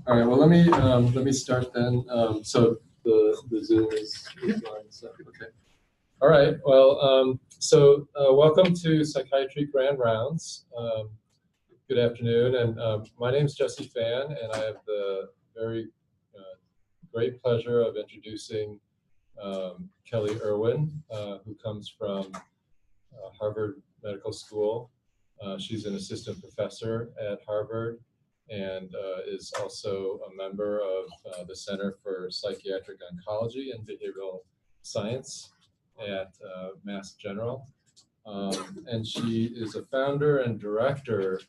All right. Well, let me start then. So the Zoom is on. So okay. All right. Well, welcome to Psychiatry Grand Rounds. Good afternoon, and my name is Jesse Fan, and I have the very great pleasure of introducing Kelly Irwin, who comes from Harvard Medical School. She's an assistant professor at Harvard and is also a member of the Center for Psychiatric Oncology and Behavioral Science at Mass General. And she is a founder and director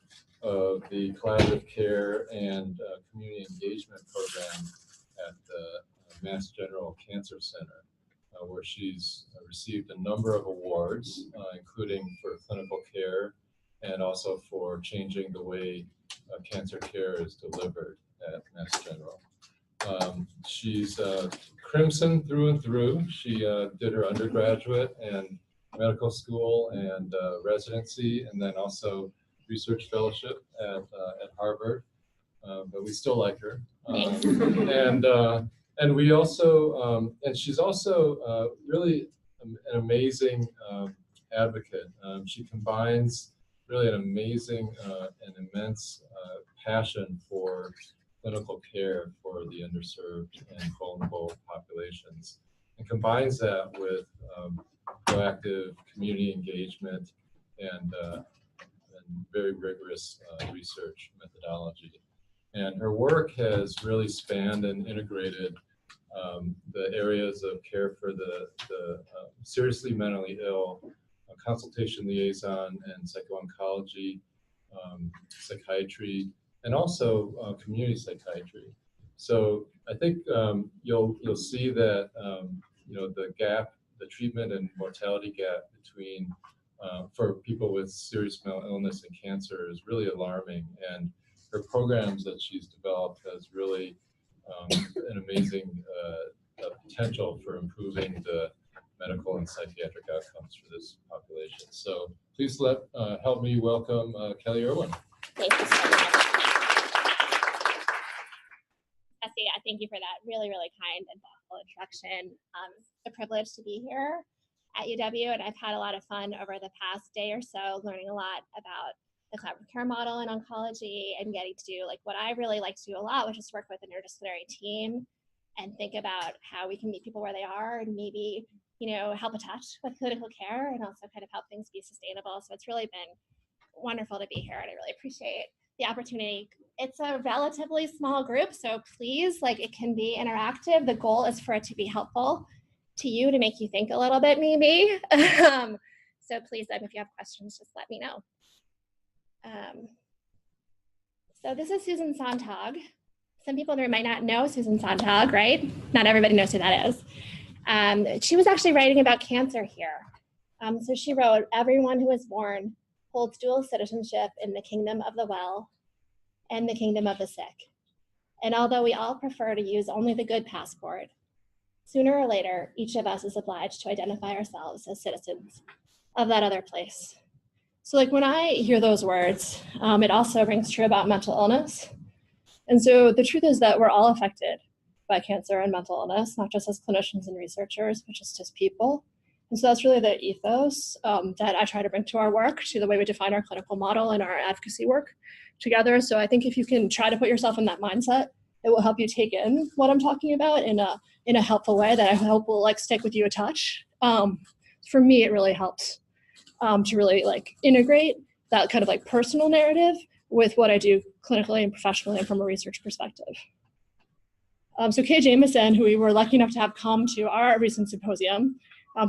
of the Collaborative Care and Community Engagement Program at the Mass General Cancer Center, where she's received a number of awards, including for clinical care and also for changing the way cancer care is delivered at Mass General. She's Crimson through and through. She did her undergraduate and medical school and residency, and then also research fellowship at Harvard. But we still like her. And we also, and she's also really an amazing advocate. She combines really an amazing and immense passion for clinical care for the underserved and vulnerable populations, and combines that with proactive community engagement and very rigorous research methodology. And her work has really spanned and integrated the areas of care for the seriously mentally ill, consultation liaison and psycho-oncology, psychiatry, and also community psychiatry. So I think you'll see that the gap, the treatment and mortality gap between for people with serious mental illness and cancer is really alarming, and her programs that she's developed has really an amazing potential for improving the medical and psychiatric outcomes for this population. So please help me welcome Kelly Irwin. Thank you so much. Jesse, I thank you for that really, really kind and thoughtful introduction. It's a privilege to be here at UW, and I've had a lot of fun over the past day or so learning a lot about the collaborative care model in oncology and getting to do like what I really like to do a lot, which is work with a interdisciplinary team and think about how we can meet people where they are and maybe, help a touch with clinical care and also kind of help things be sustainable. So it's really been wonderful to be here, and I really appreciate the opportunity. It's a relatively small group, so please, it can be interactive. The goal is for it to be helpful to you, to make you think a little bit maybe. So please, if you have questions, just let me know. So this is Susan Sontag. Some people in the room might not know Susan Sontag, right? Not everybody knows who that is. She was actually writing about cancer here. So she wrote, "Everyone who is born holds dual citizenship in the kingdom of the well and the kingdom of the sick. And although we all prefer to use only the good passport, sooner or later, each of us is obliged to identify ourselves as citizens of that other place." So when I hear those words, it also rings true about mental illness. And so the truth is that we're all affected by cancer and mental illness, not just as clinicians and researchers, but just as people. And so that's really the ethos that I try to bring to our work, to the way we define our clinical model and our advocacy work together. So I think if you can try to put yourself in that mindset, it will help you take in what I'm talking about in a helpful way that I hope will stick with you a touch. For me, it really helps to really integrate that kind of personal narrative with what I do clinically and professionally and from a research perspective. So Kay Jamieson, who we were lucky enough to have come to our recent symposium,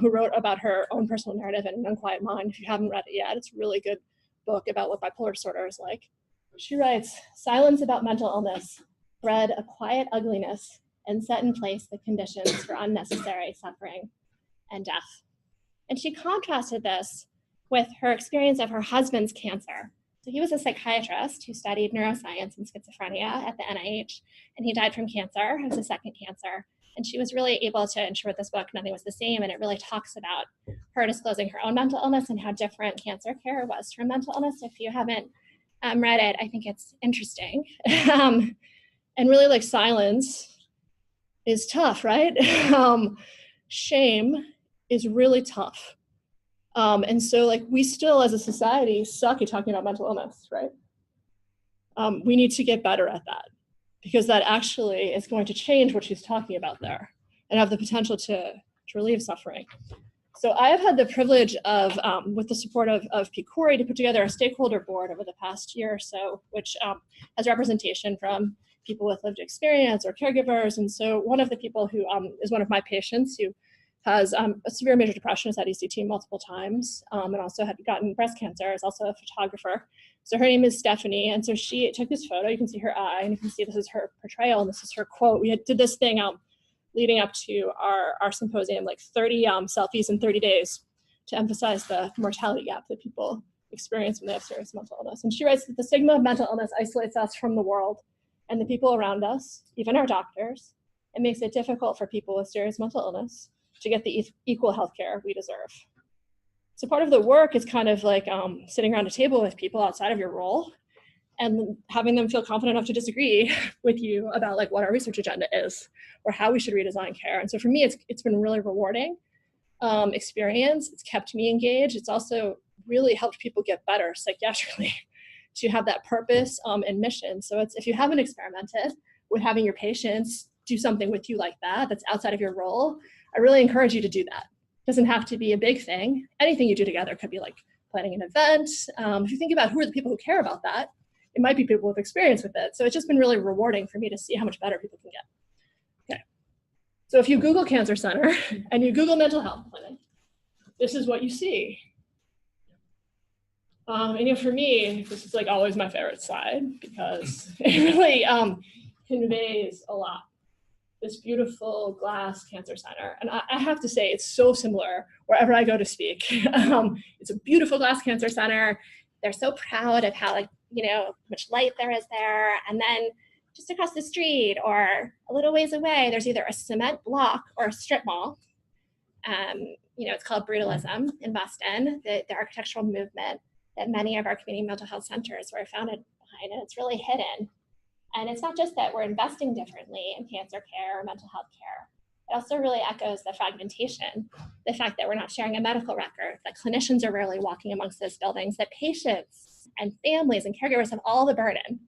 who wrote about her own personal narrative in An Unquiet Mind. If you haven't read it yet, it's a really good book about what bipolar disorder is like. She writes, "Silence about mental illness bred a quiet ugliness and set in place the conditions for unnecessary suffering and death." And she contrasted this with her experience of her husband's cancer. So he was a psychiatrist who studied neuroscience and schizophrenia at the NIH, and he died from cancer. It was a second cancer. And she was really able to ensure this book, Nothing Was the Same, and it really talks about her disclosing her own mental illness and how different cancer care was from mental illness. If you haven't read it, I think it's interesting. And really, like, silence is tough, right? Shame is really tough. And so, like, we still as a society suck at talking about mental illness, right? We need to get better at that, because that actually is going to change what she's talking about there and have the potential to relieve suffering. So I have had the privilege of, with the support of PCORI, to put together a stakeholder board over the past year or so, which has representation from people with lived experience or caregivers. And so one of the people who is one of my patients, who has a severe major depression, has had ECT multiple times, and also had gotten breast cancer, is also a photographer. So her name is Stephanie, and so she took this photo. You can see her eye, and you can see this is her portrayal, and this is her quote. We did this thing leading up to our symposium, like 30 selfies in 30 days, to emphasize the mortality gap that people experience when they have serious mental illness. And she writes that the stigma of mental illness isolates us from the world and the people around us, even our doctors. It makes it difficult for people with serious mental illness to get the equal healthcare we deserve. So part of the work is kind of like sitting around a table with people outside of your role and having them feel confident enough to disagree with you about, like, what our research agenda is or how we should redesign care. And so for me, it's been a really rewarding experience. It's kept me engaged. It's also really helped people get better psychiatrically to have that purpose and mission. So if you haven't experimented with having your patients do something with you like that, that's outside of your role, I really encourage you to do that. It doesn't have to be a big thing. Anything you do together could be like planning an event. If you think about who are the people who care about that, it might be people with experience with it. So it's just been really rewarding for me to see how much better people can get. Okay. So if you Google Cancer Center and you Google mental health clinic, this is what you see. And for me, this is like always my favorite slide, because it really conveys a lot. This beautiful glass cancer center. And I have to say, it's so similar wherever I go to speak. It's a beautiful glass cancer center. They're so proud of how, like, much light there is there. And then just across the street or a little ways away, there's either a cement block or a strip mall. It's called Brutalism in Boston, the architectural movement that many of our community mental health centers were founded behind, and it's really hidden. And it's not just that we're investing differently in cancer care or mental health care. It also really echoes the fragmentation, the fact that we're not sharing a medical record, that clinicians are rarely walking amongst those buildings, that patients and families and caregivers have all the burden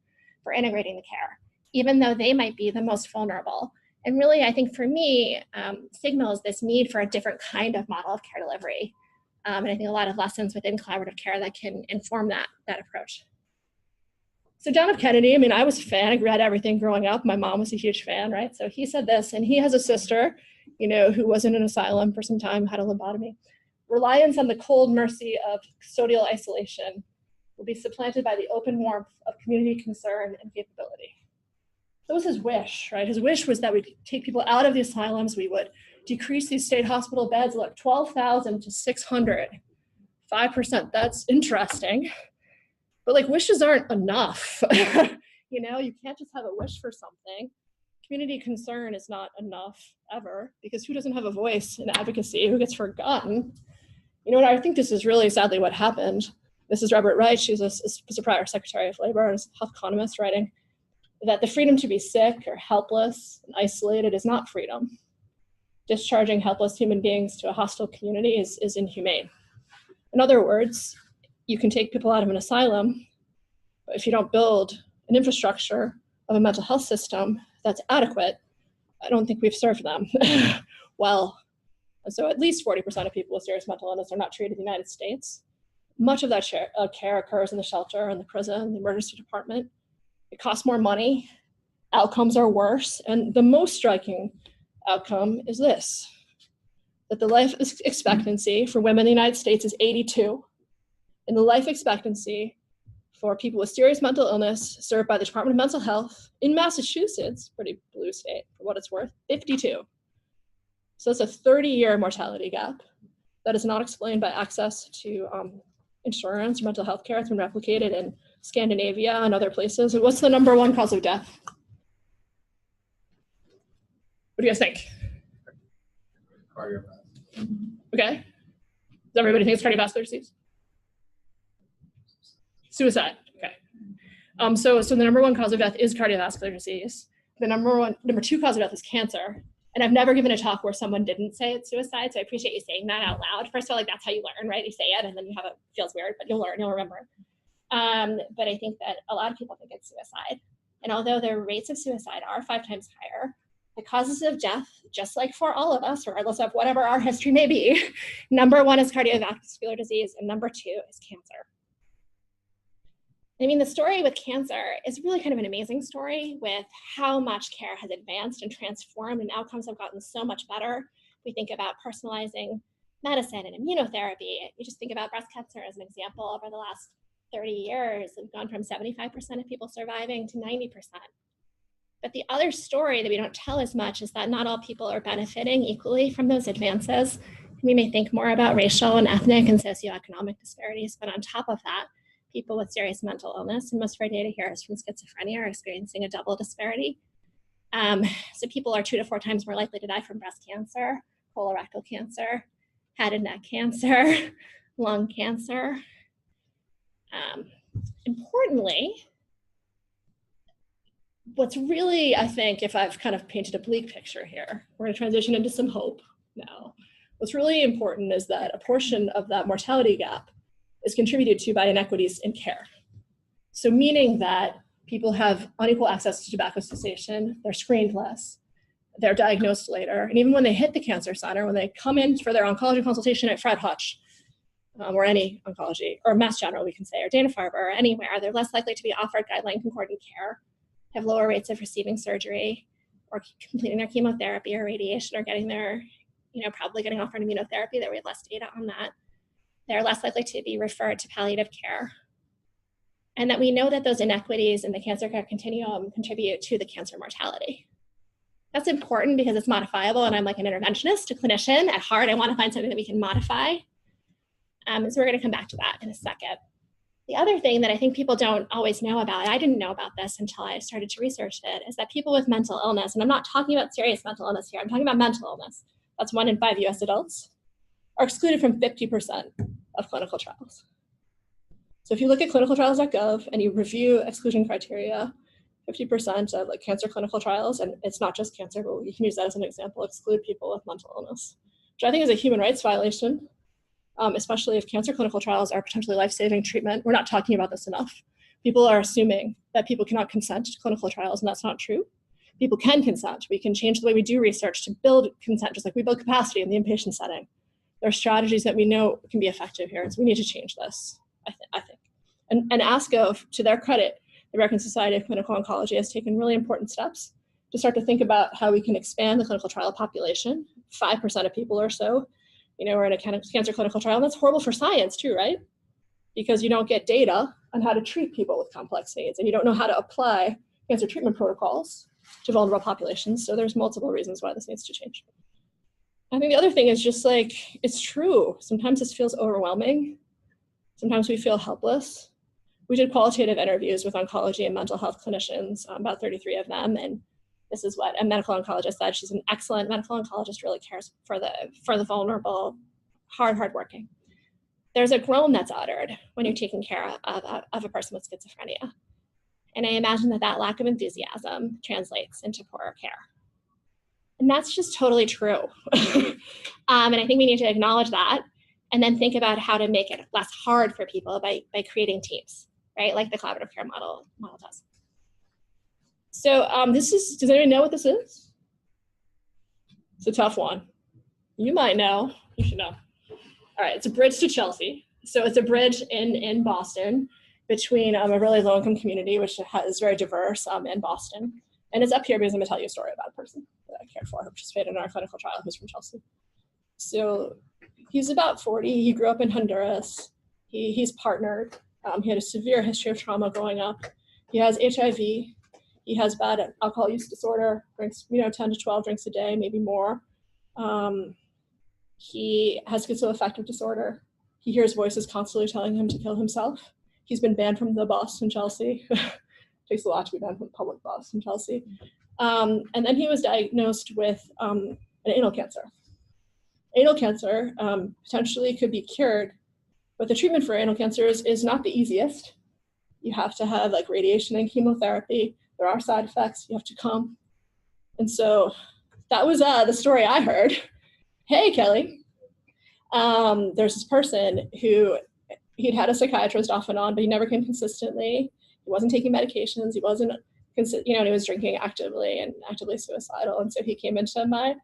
for integrating the care, even though they might be the most vulnerable. And really, I think for me, signals this need for a different kind of model of care delivery. And I think a lot of lessons within collaborative care that can inform that approach. So John F. Kennedy, I was a fan. I read everything growing up. My mom was a huge fan, right? So he said this, and he has a sister, who was in an asylum for some time, had a lobotomy. Reliance on the cold mercy of custodial isolation will be supplanted by the open warmth of community concern and capability. That was his wish, right? His wish was that we'd take people out of the asylums. We would decrease these state hospital beds, like 12,000 to 600, 5%. That's interesting. But like, wishes aren't enough. You can't just have a wish for something. Community concern is not enough ever, because who doesn't have a voice in advocacy? Who gets forgotten? And I think this is really sadly what happened. Mrs. Robert Wright, she's a prior Secretary of Labor and a health economist, writing that the freedom to be sick or helpless and isolated is not freedom. Discharging helpless human beings to a hostile community is inhumane. In other words, you can take people out of an asylum, but if you don't build an infrastructure of a mental health system that's adequate, I don't think we've served them well. And so at least 40% of people with serious mental illness are not treated in the United States. Much of that care occurs in the shelter, in the prison, the emergency department. It costs more money, outcomes are worse, and the most striking outcome is this, that the life expectancy for women in the United States is 82, and the life expectancy for people with serious mental illness served by the Department of Mental Health in Massachusetts, pretty blue state for what it's worth, 52. So it's a 30-year mortality gap that is not explained by access to insurance or mental health care. It's been replicated in Scandinavia and other places. And what's the number one cause of death? What do you guys think? Cardiovascular. Okay. Does everybody think it's cardiovascular disease? Suicide. Okay. So the number one cause of death is cardiovascular disease. the number two cause of death is cancer. And I've never given a talk where someone didn't say it's suicide. So I appreciate you saying that out loud. First of all, like that's how you learn, right? You say it and then you have it, feels weird, but you'll learn, you'll remember. But I think that a lot of people think it's suicide. And although the rates of suicide are 5 times higher, the causes of death, just like for all of us, regardless of whatever our history may be, number 1 is cardiovascular disease and number 2 is cancer. I mean, the story with cancer is really kind of an amazing story with how much care has advanced and transformed and outcomes have gotten so much better. We think about personalizing medicine and immunotherapy. You just think about breast cancer as an example. Over the last 30 years, we've gone from 75% of people surviving to 90%. But the other story that we don't tell as much is that not all people are benefiting equally from those advances. We may think more about racial and ethnic and socioeconomic disparities, but on top of that, people with serious mental illness, and most of our data here is from schizophrenia, are experiencing a double disparity. So people are 2 to 4 times more likely to die from breast cancer, colorectal cancer, head and neck cancer, lung cancer. Importantly, what's really, I think, if I've kind of painted a bleak picture here, we're going to transition into some hope now. What's really important is that a portion of that mortality gap is contributed to by inequities in care. So meaning that people have unequal access to tobacco cessation, they're screened less, they're diagnosed later, and even when they hit the cancer center, when they come in for their oncology consultation at Fred Hutch, or any oncology, or Mass General, we can say, or Dana-Farber, or anywhere, they're less likely to be offered guideline concordant care, have lower rates of receiving surgery, or completing their chemotherapy or radiation, or getting their, probably getting offered immunotherapy. That we have less data on that. They're less likely to be referred to palliative care. And that we know that those inequities in the cancer care continuum contribute to the cancer mortality. That's important because it's modifiable, and I'm like an interventionist, a clinician. At heart, I want to find something that we can modify. So we're going to come back to that in a second. The other thing that I think people don't always know about, I didn't know about this until I started to research it, is that people with mental illness, and I'm not talking about serious mental illness here, I'm talking about mental illness, that's 1 in 5 US adults, are excluded from 50% of clinical trials. So if you look at clinicaltrials.gov and you review exclusion criteria, 50% of like cancer clinical trials, and it's not just cancer, but you can use that as an example, exclude people with mental illness, which I think is a human rights violation, especially if cancer clinical trials are potentially life-saving treatment. We're not talking about this enough. People are assuming that people cannot consent to clinical trials, and that's not true. People can consent. We can change the way we do research to build consent, just like we build capacity in the inpatient setting. There are strategies that we know can be effective here, and so we need to change this, I think. And ASCO, to their credit, the American Society of Clinical Oncology has taken really important steps to start to think about how we can expand the clinical trial population. 5% of people or so, are in a cancer clinical trial, and that's horrible for science too, right? Because you don't get data on how to treat people with complex needs, and you don't know how to apply cancer treatment protocols to vulnerable populations. So there's multiple reasons why this needs to change. I think the other thing is just like, it's true. Sometimes this feels overwhelming. Sometimes we feel helpless. We did qualitative interviews with oncology and mental health clinicians, about 33 of them, and this is what a medical oncologist said. She's an excellent medical oncologist, really cares for the vulnerable, hardworking. There's a groan that's uttered when you're taking care of a person with schizophrenia. And I imagine that lack of enthusiasm translates into poorer care. And that's just totally true. And I think we need to acknowledge that and then think about how to make it less hard for people by creating teams, right? Like the collaborative care model does. So does anyone know what this is? It's a tough one. You might know, you should know. All right, it's a bridge to Chelsea. So it's a bridge in Boston between a really low-income community, which is very diverse in Boston. And it's up here because I'm gonna tell you a story about a person that I cared for who participated in our clinical trial who's from Chelsea. So he's about 40, he grew up in Honduras. He's partnered. He had a severe history of trauma growing up. He has HIV. He has bad alcohol use disorder, drinks 10 to 12 drinks a day, maybe more. He has schizoaffective disorder. He hears voices constantly telling him to kill himself. He's been banned from the bus in Chelsea. Takes a lot to be banned from the public bus in Chelsea. And then he was diagnosed with an anal cancer. Anal cancer potentially could be cured, but the treatment for anal cancer is not the easiest. You have to have like radiation and chemotherapy. There are side effects. You have to come And so that was the story I heard. Hey, Kelly, there's this person who he'd had a psychiatrist off and on, but he never came consistently. He wasn't taking medications. He wasn't, and he was drinking actively and actively suicidal. And so he came into my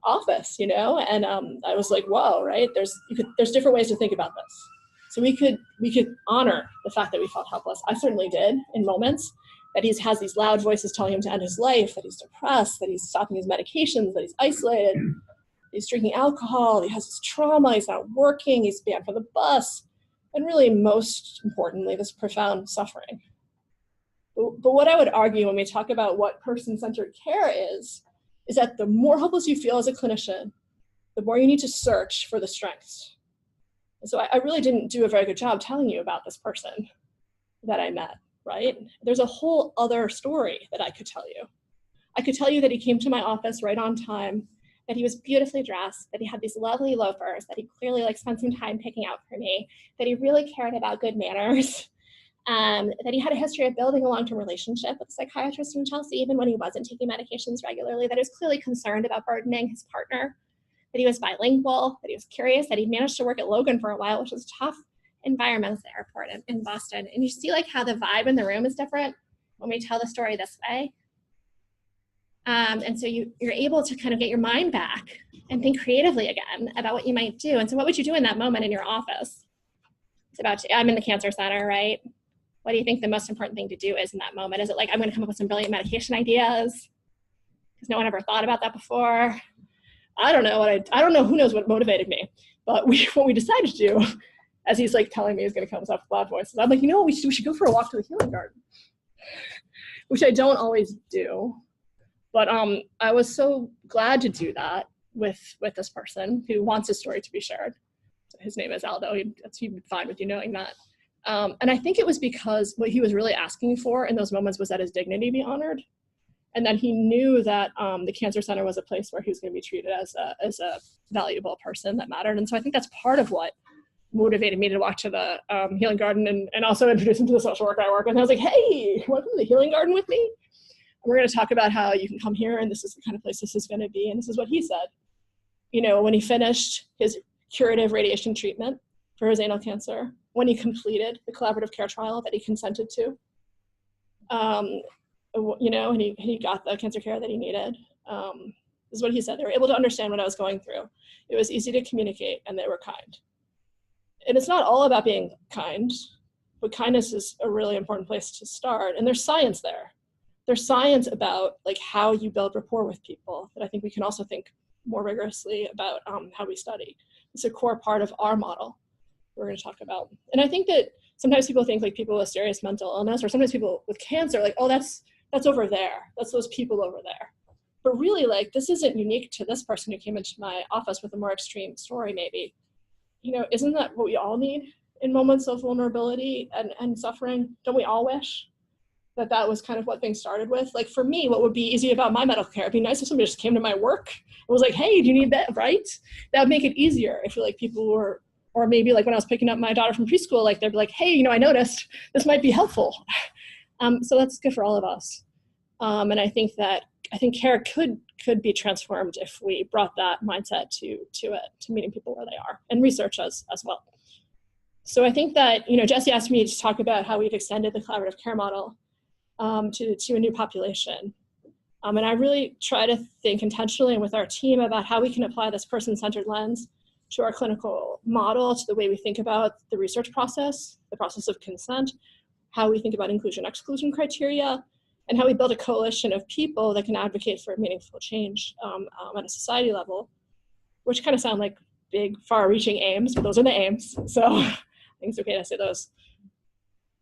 office, and I was like, whoa, right? There's different ways to think about this. So we could honor the fact that we felt helpless. I certainly did in moments that he has these loud voices telling him to end his life, that he's depressed, that he's stopping his medications, that he's isolated, he's drinking alcohol, he has this trauma, he's not working, he's banned from the bus, and really most importantly, this profound suffering. But what I would argue when we talk about what person-centered care is that the more helpless you feel as a clinician, the more you need to search for the strengths. And so I really didn't do a very good job telling you about this person that I met, right? There's a whole other story that I could tell you. I could tell you that he came to my office right on time, that he was beautifully dressed, that he had these lovely loafers, that he clearly spent some time picking out for me, that he really cared about good manners, that he had a history of building a long-term relationship with a psychiatrist in Chelsea, even when he wasn't taking medications regularly, that he was clearly concerned about burdening his partner, that he was bilingual, that he was curious, that he managed to work at Logan for a while, which was a tough environment at the airport in Boston. And you see how the vibe in the room is different when we tell the story this way. And so you're able to kind of get your mind back and think creatively again about what you might do. And so what would you do in that moment in your office? I'm in the cancer center, right? What do you think the most important thing to do is in that moment? Is it I'm going to come up with some brilliant medication ideas? Because no one ever thought about that before. I don't know I don't know, who knows what motivated me. But what we decided to do, as he's telling me he's going to come up with loud voices, I'm like, we should go for a walk to the healing garden, which I don't always do. But I was so glad to do that with this person who wants his story to be shared. His name is Aldo. He'd be fine with you knowing that. And I think it was because what he was really asking for in those moments was that his dignity be honored, and that he knew that the cancer center was a place where he was going to be treated as a valuable person that mattered. And so I think that's part of what motivated me to walk to the healing garden and also introduce him to the social worker I work with. And I was like, hey, welcome to the healing garden with me. We're going to talk about how you can come here, and this is the kind of place this is going to be. And this is what he said. When he finished his curative radiation treatment for his anal cancer, when he completed the collaborative care trial that he consented to, and he got the cancer care that he needed. This is what he said. They were able to understand what I was going through. It was easy to communicate, and they were kind. And it's not all about being kind, but kindness is a really important place to start. And there's science there. There's science about how you build rapport with people that I think we can also think more rigorously about how we study. It's a core part of our model we're going to talk about. And I think that sometimes people think people with serious mental illness, or sometimes people with cancer, oh, that's over there. That's those people over there. But really, this isn't unique to this person who came into my office with a more extreme story, maybe. Isn't that what we all need in moments of vulnerability and suffering? Don't we all wish that was kind of what things started with? For me, what would be easy about my medical care? It'd be nice if somebody just came to my work and was like, hey, do you need that, right? That would make it easier. I feel people were, or maybe when I was picking up my daughter from preschool, they'd be like, hey, I noticed this might be helpful. So that's good for all of us. And I think care could be transformed if we brought that mindset to meeting people where they are, and research as well. So I think that, Jesse asked me to talk about how we've extended the collaborative care model to a new population. And I really try to think intentionally and with our team about how we can apply this person-centered lens to our clinical model, to the way we think about the research process, the process of consent, how we think about inclusion-exclusion criteria, and how we build a coalition of people that can advocate for meaningful change at a society level, which kind of sound like big, far-reaching aims, but those are the aims. So I think it's okay to say those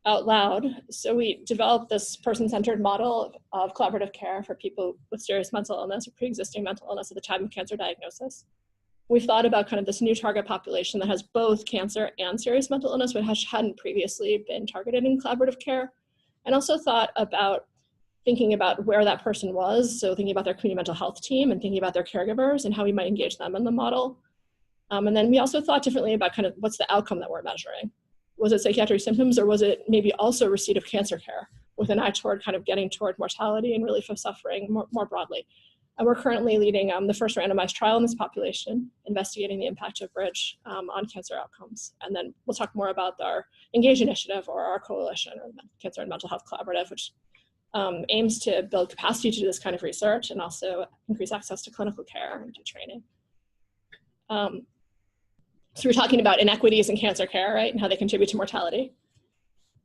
out loud. So we developed this person-centered model of collaborative care for people with serious mental illness or pre-existing mental illness at the time of cancer diagnosis. We've thought about kind of this new target population that has both cancer and serious mental illness, but hadn't previously been targeted in collaborative care. And also thought about thinking about where that person was. So thinking about their community mental health team and thinking about their caregivers and how we might engage them in the model. And then we also thought differently about kind of what's the outcome that we're measuring. Was it psychiatric symptoms, or was it maybe also receipt of cancer care? with an eye toward kind of getting toward mortality and relief of suffering more broadly. And we're currently leading the first randomized trial in this population, investigating the impact of Bridge on cancer outcomes. And then we'll talk more about our Engage initiative, or our coalition, or the Cancer and Mental Health Collaborative, which aims to build capacity to do this kind of research and also increase access to clinical care and to training. So we're talking about inequities in cancer care, right, and how they contribute to mortality.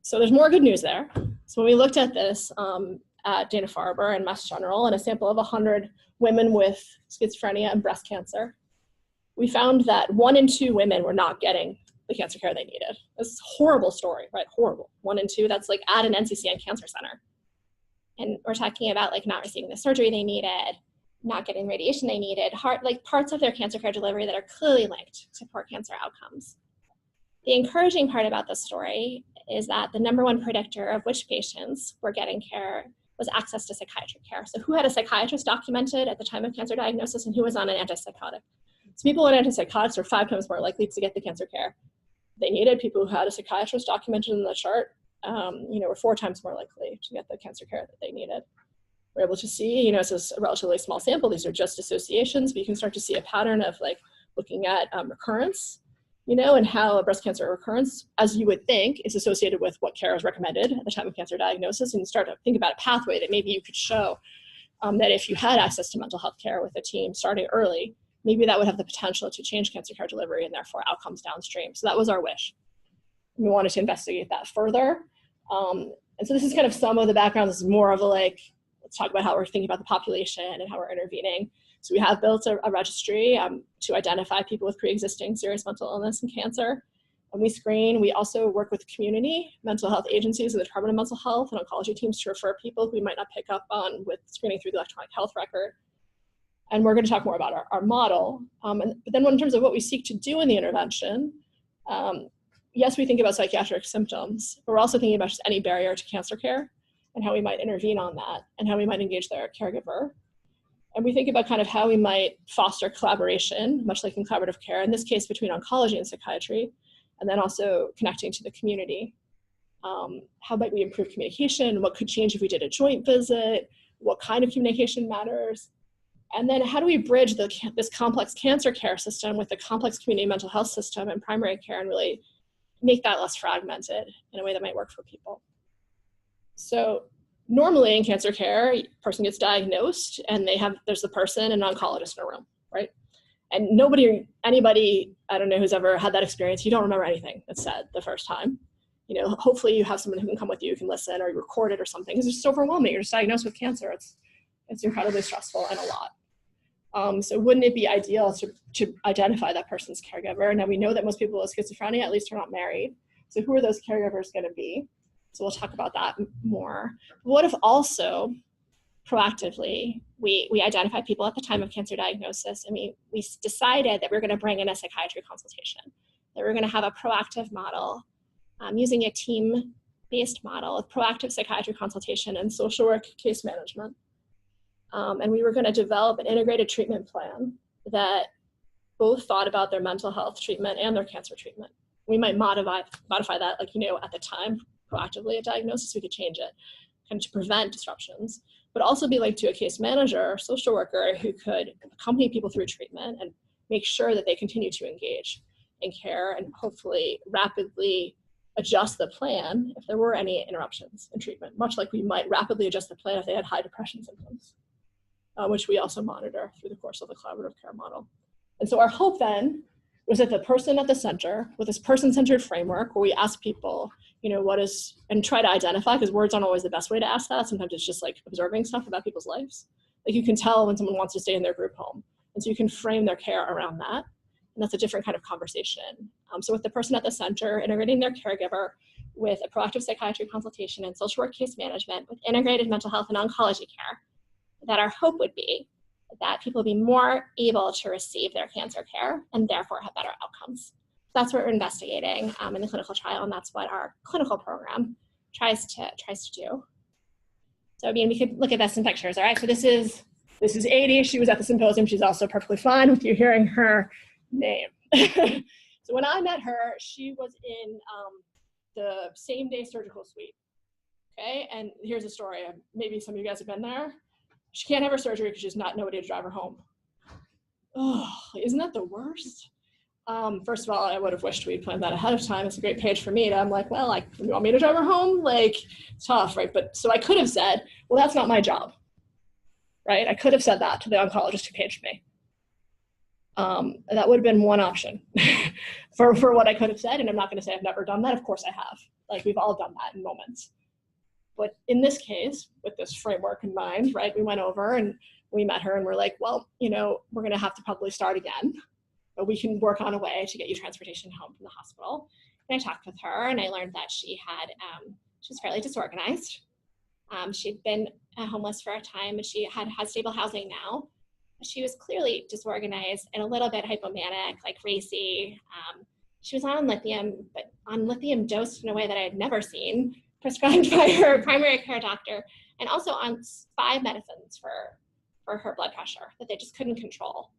So there's more good news there. So when we looked at this at Dana-Farber and Mass General in a sample of 100 women with schizophrenia and breast cancer, we found that 1 in 2 women were not getting the cancer care they needed. This is a horrible story, right? Horrible. 1 in 2, that's like at an NCCN cancer center. And we're talking about like not receiving the surgery they needed, not getting radiation they needed, like parts of their cancer care delivery that are clearly linked to poor cancer outcomes. The encouraging part about this story is that the #1 predictor of which patients were getting care was access to psychiatric care. So who had a psychiatrist documented at the time of cancer diagnosis and who was on an antipsychotic? So people on antipsychotics are 5 times more likely to get the cancer care they needed. People who had a psychiatrist documented in the chart, were 4 times more likely to get the cancer care that they needed. We're able to see, it's a relatively small sample. These are just associations, but you can start to see a pattern of like looking at recurrence, and how a breast cancer recurrence, as you would think, is associated with what care is recommended at the time of cancer diagnosis, and start to think about a pathway that maybe you could show that if you had access to mental health care with a team starting early, maybe that would have the potential to change cancer care delivery and therefore outcomes downstream. So that was our wish. We wanted to investigate that further. And so this is kind of some of the background. This is more of a let's talk about how we're thinking about the population and how we're intervening. So we have built a registry to identify people with pre-existing serious mental illness and cancer. And we screen. We also work with community mental health agencies and the Department of Mental Health and oncology teams to refer people who we might not pick up on with screening through the electronic health record. And we're going to talk more about our model. But then in terms of what we seek to do in the intervention, yes, we think about psychiatric symptoms, but we're also thinking about just any barrier to cancer care and how we might intervene on that and how we might engage their caregiver. And we think about kind of how we might foster collaboration, much like in collaborative care, in this case between oncology and psychiatry, and then also connecting to the community. How might we improve communication? What could change if we did a joint visit? What kind of communication matters? And then how do we bridge this complex cancer care system with the complex community mental health system and primary care and really make that less fragmented in a way that might work for people? So normally in cancer care, a person gets diagnosed and there's the person and an oncologist in a room, right? And anybody, I don't know who's ever had that experience, you don't remember anything that's said the first time. Hopefully you have someone who can come with you, can listen, or you record it or something, because it's just overwhelming. You're just diagnosed with cancer. It's incredibly stressful and a lot. So wouldn't it be ideal to identify that person's caregiver? Now we know that most people with schizophrenia at least are not married. So who are those caregivers going to be? So we'll talk about that more. What if also proactively we identify people at the time of cancer diagnosis, and we decided that we're going to bring in a psychiatry consultation, that we're going to have a proactive model using a team-based model of proactive psychiatry consultation and social work case management. And we were going to develop an integrated treatment plan that both thought about their mental health treatment and their cancer treatment. We might modify that, at the time, proactively at diagnosis, we could change it, kind of to prevent disruptions, but also be linked to a case manager or social worker who could accompany people through treatment and make sure that they continue to engage in care and hopefully rapidly adjust the plan if there were any interruptions in treatment, much like we might rapidly adjust the plan if they had high depression symptoms, which we also monitor through the course of the collaborative care model. And so our hope then was that the person at the center, with this person-centered framework where we ask people, and try to identify, because words aren't always the best way to ask that. Sometimes it's just like observing stuff about people's lives. Like you can tell when someone wants to stay in their group home. And so you can frame their care around that. And that's a different kind of conversation. So with the person at the center, integrating their caregiver with a proactive psychiatry consultation and social work case management with integrated mental health and oncology care, that our hope would be that people be more able to receive their cancer care and therefore have better outcomes. That's what we're investigating in the clinical trial, and that's what our clinical program tries to do. So we could look at this in pictures. All right, so this is 80. She was at the symposium. She's also perfectly fine with you hearing her name. So when I met her, she was in the same-day surgical suite. okay? And here's a story. Maybe some of you guys have been there. She can't have her surgery because she's not nobody to drive her home. Oh, isn't that the worst? First of all, I would have wished we'd planned that ahead of time. It's a great page for me. I'm like, well, like, you want me to drive her home? Like, it's tough, right? But so I could have said, well, that's not my job, right? I could have said that to the oncologist who paged me. That would have been one option for what I could have said. And I'm not going to say I've never done that. Of course I have. Like, we've all done that in moments. But in this case, with this framework in mind, right, we went over and we met her and we're like, well, you know, we're going to have to probably start again, but we can work on a way to get you transportation home from the hospital. And I talked with her and I learned that she was fairly disorganized. She'd been homeless for a time and she had stable housing now. She was clearly disorganized and a little bit hypomanic, like racy. She was on lithium, but on lithium dosed in a way that I had never seen, prescribed by her primary care doctor, and also on 5 medicines for her blood pressure that they just couldn't control.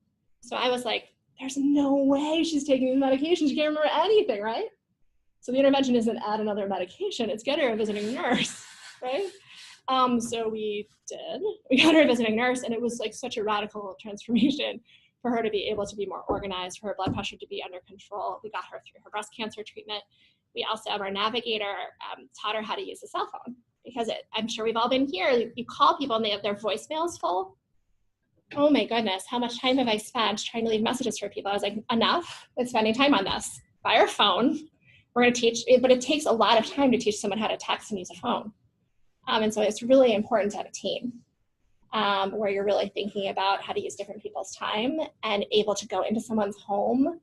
So I was like, there's no way she's taking these medications. She can't remember anything, right? So the intervention isn't add another medication, it's get her a visiting nurse, right? So we got her a visiting nurse, and it was like such a radical transformation for her to be able to be more organized, for her blood pressure to be under control. We got her through her breast cancer treatment. We also have our navigator taught her how to use a cell phone, because I'm sure we've all been here. You call people and they have their voicemails full. Oh my goodness, how much time have I spent trying to leave messages for people? I was like, enough with spending time on this. Buy our phone. We're going to teach, but it takes a lot of time to teach someone how to text and use a phone. And so it's really important to have a team where you're really thinking about how to use different people's time and able to go into someone's home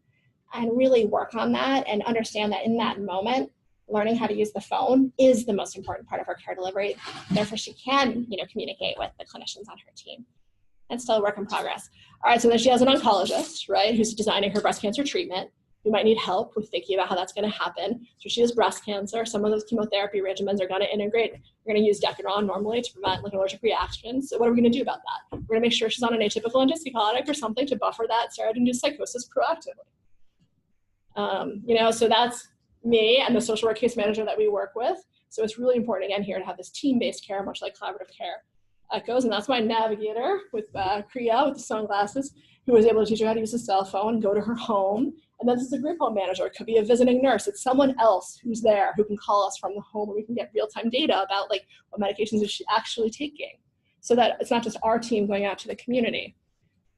and really work on that and understand that in that moment, learning how to use the phone is the most important part of her care delivery. Therefore, she can, communicate with the clinicians on her team. And still a work in progress. All right, so then she has an oncologist, right, who's designing her breast cancer treatment. We might need help with thinking about how that's going to happen. So she has breast cancer. Some of those chemotherapy regimens are going to integrate. We're going to use Decaron normally to prevent like allergic reactions. So what are we going to do about that? We're going to make sure she's on an atypical antipsychotic or something to buffer that steroid-induced psychosis proactively. So that's me and the social work case manager that we work with. So it's really important, again, here to have this team-based care, much like collaborative care goes. And that's my navigator with Kriya with the sunglasses, who was able to teach her how to use a cell phone, go to her home. And then this is a group home manager. It could be a visiting nurse. It's someone else who's there who can call us from the home, and we can get real-time data about like what medications is she actually taking, so that it's not just our team going out to the community.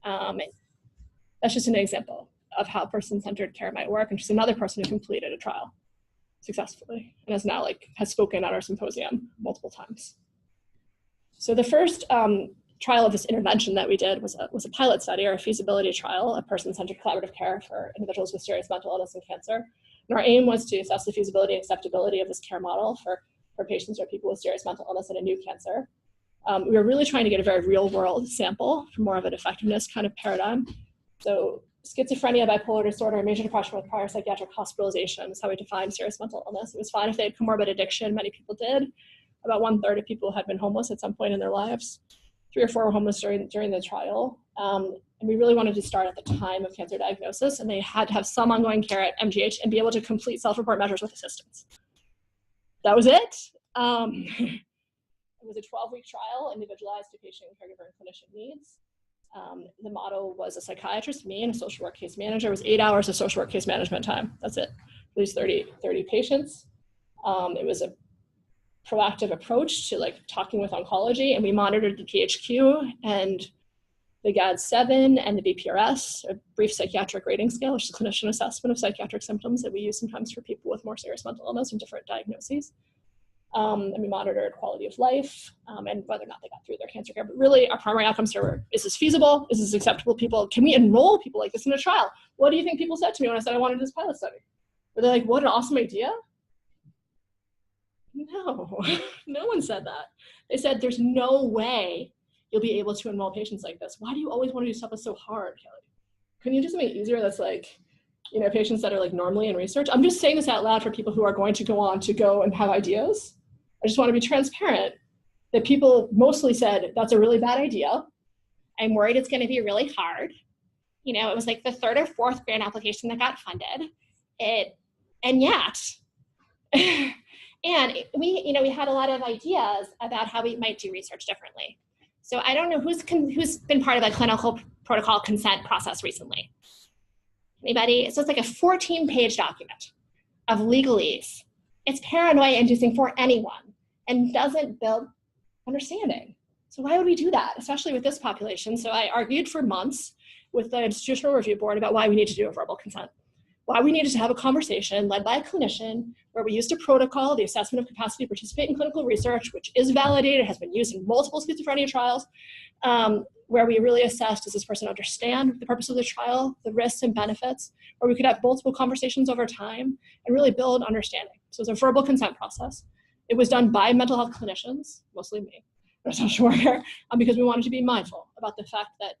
That's just an example of how person-centered care might work. And she's another person who completed a trial successfully and is now has spoken at our symposium multiple times. So the first trial of this intervention that we did was a pilot study or a feasibility trial of person-centered collaborative care for individuals with serious mental illness and cancer. And our aim was to assess the feasibility and acceptability of this care model for patients or people with serious mental illness and a new cancer. We were really trying to get a very real-world sample for more of an effectiveness kind of paradigm. So schizophrenia, bipolar disorder, major depression with prior psychiatric hospitalization is how we define serious mental illness. It was fine if they had comorbid addiction. Many people did. About 1/3 of people had been homeless at some point in their lives. 3 or 4 were homeless during the trial. And we really wanted to start at the time of cancer diagnosis, and they had to have some ongoing care at MGH and be able to complete self-report measures with assistance. That was it. It was a 12-week trial, individualized to patient, caregiver, and clinician needs. The model was a psychiatrist, me, and a social work case manager. It was 8 hours of social work case management time. That's it. For these 30 patients. It was a proactive approach to talking with oncology, and we monitored the PHQ and the GAD-7 and the BPRS, a brief psychiatric rating scale, which is a clinician assessment of psychiatric symptoms that we use sometimes for people with more serious mental illness and different diagnoses. And we monitored quality of life and whether or not they got through their cancer care. But really, our primary outcomes here were, is this feasible? Is this acceptable to people? Can we enroll people like this in a trial? What do you think people said to me when I said I wanted this pilot study? Were they like, what an awesome idea? No, no one said that. They said, there's no way you'll be able to enroll patients like this. Why do you always want to do stuff that's so hard, Kelly? Couldn't you just make it easier? That's patients that are normally in research. I'm just saying this out loud for people who are going to go on to go and have ideas. I just want to be transparent that people mostly said, that's a really bad idea. I'm worried it's going to be really hard. It was like the 3rd or 4th grant application that got funded. And yet, And we had a lot of ideas about how we might do research differently. So I don't know who's been part of a clinical protocol consent process recently. Anybody? So it's like a 14-page document of legalese. It's paranoia-inducing for anyone and doesn't build understanding. So why would we do that, especially with this population? So I argued for months with the Institutional Review Board about why we need to do a verbal consent, why we needed to have a conversation led by a clinician where we used a protocol, the assessment of capacity to participate in clinical research, which is validated, has been used in multiple schizophrenia trials, where we really assessed, does this person understand the purpose of the trial, the risks and benefits, where we could have multiple conversations over time and really build understanding. So it's a verbal consent process. It was done by mental health clinicians, mostly me, a social worker, because we wanted to be mindful about the fact that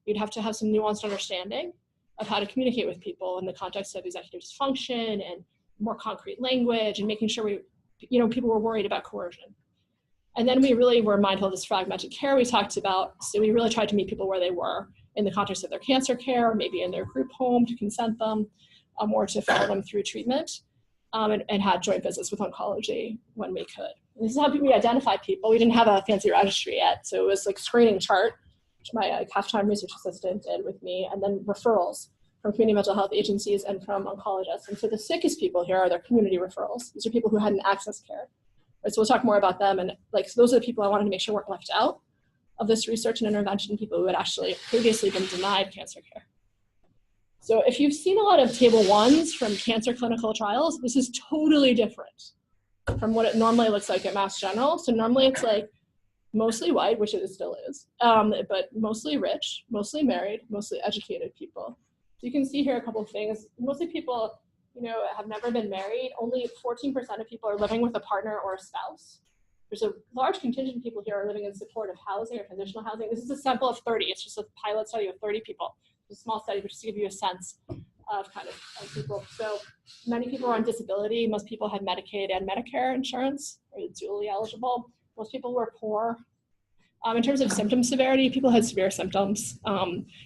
you'd have to have some nuanced understanding of how to communicate with people in the context of executive dysfunction and more concrete language and making sure people were worried about coercion. And then we really were mindful of this fragmented care we talked about. So we really tried to meet people where they were in the context of their cancer care, maybe in their group home to consent them, or to follow them through treatment, and had joint visits with oncology when we could. And this is how we identified people. We didn't have a fancy registry yet. So it was like screening chart, which my half-time research assistant did with me, and then referrals from community mental health agencies and from oncologists. And so the sickest people here are their community referrals. These are people who hadn't accessed care. Right, so we'll talk more about them. And so those are the people I wanted to make sure weren't left out of this research and intervention, people who had actually previously been denied cancer care. So if you've seen a lot of table 1s from cancer clinical trials, this is totally different from what it normally looks like at Mass General. So normally it's like mostly white, which it still is, but mostly rich, mostly married, mostly educated people. So you can see here a couple of things. Mostly people have never been married. Only 14% of people are living with a partner or a spouse. There's a large contingent of people here are living in supportive housing or transitional housing. This is a sample of 30. It's just a pilot study of 30 people. It's a small study, but just to give you a sense of kind of people. So many people are on disability. Most people had Medicaid and Medicare insurance, or dually eligible. Most people were poor. In terms of symptom severity, people had severe symptoms.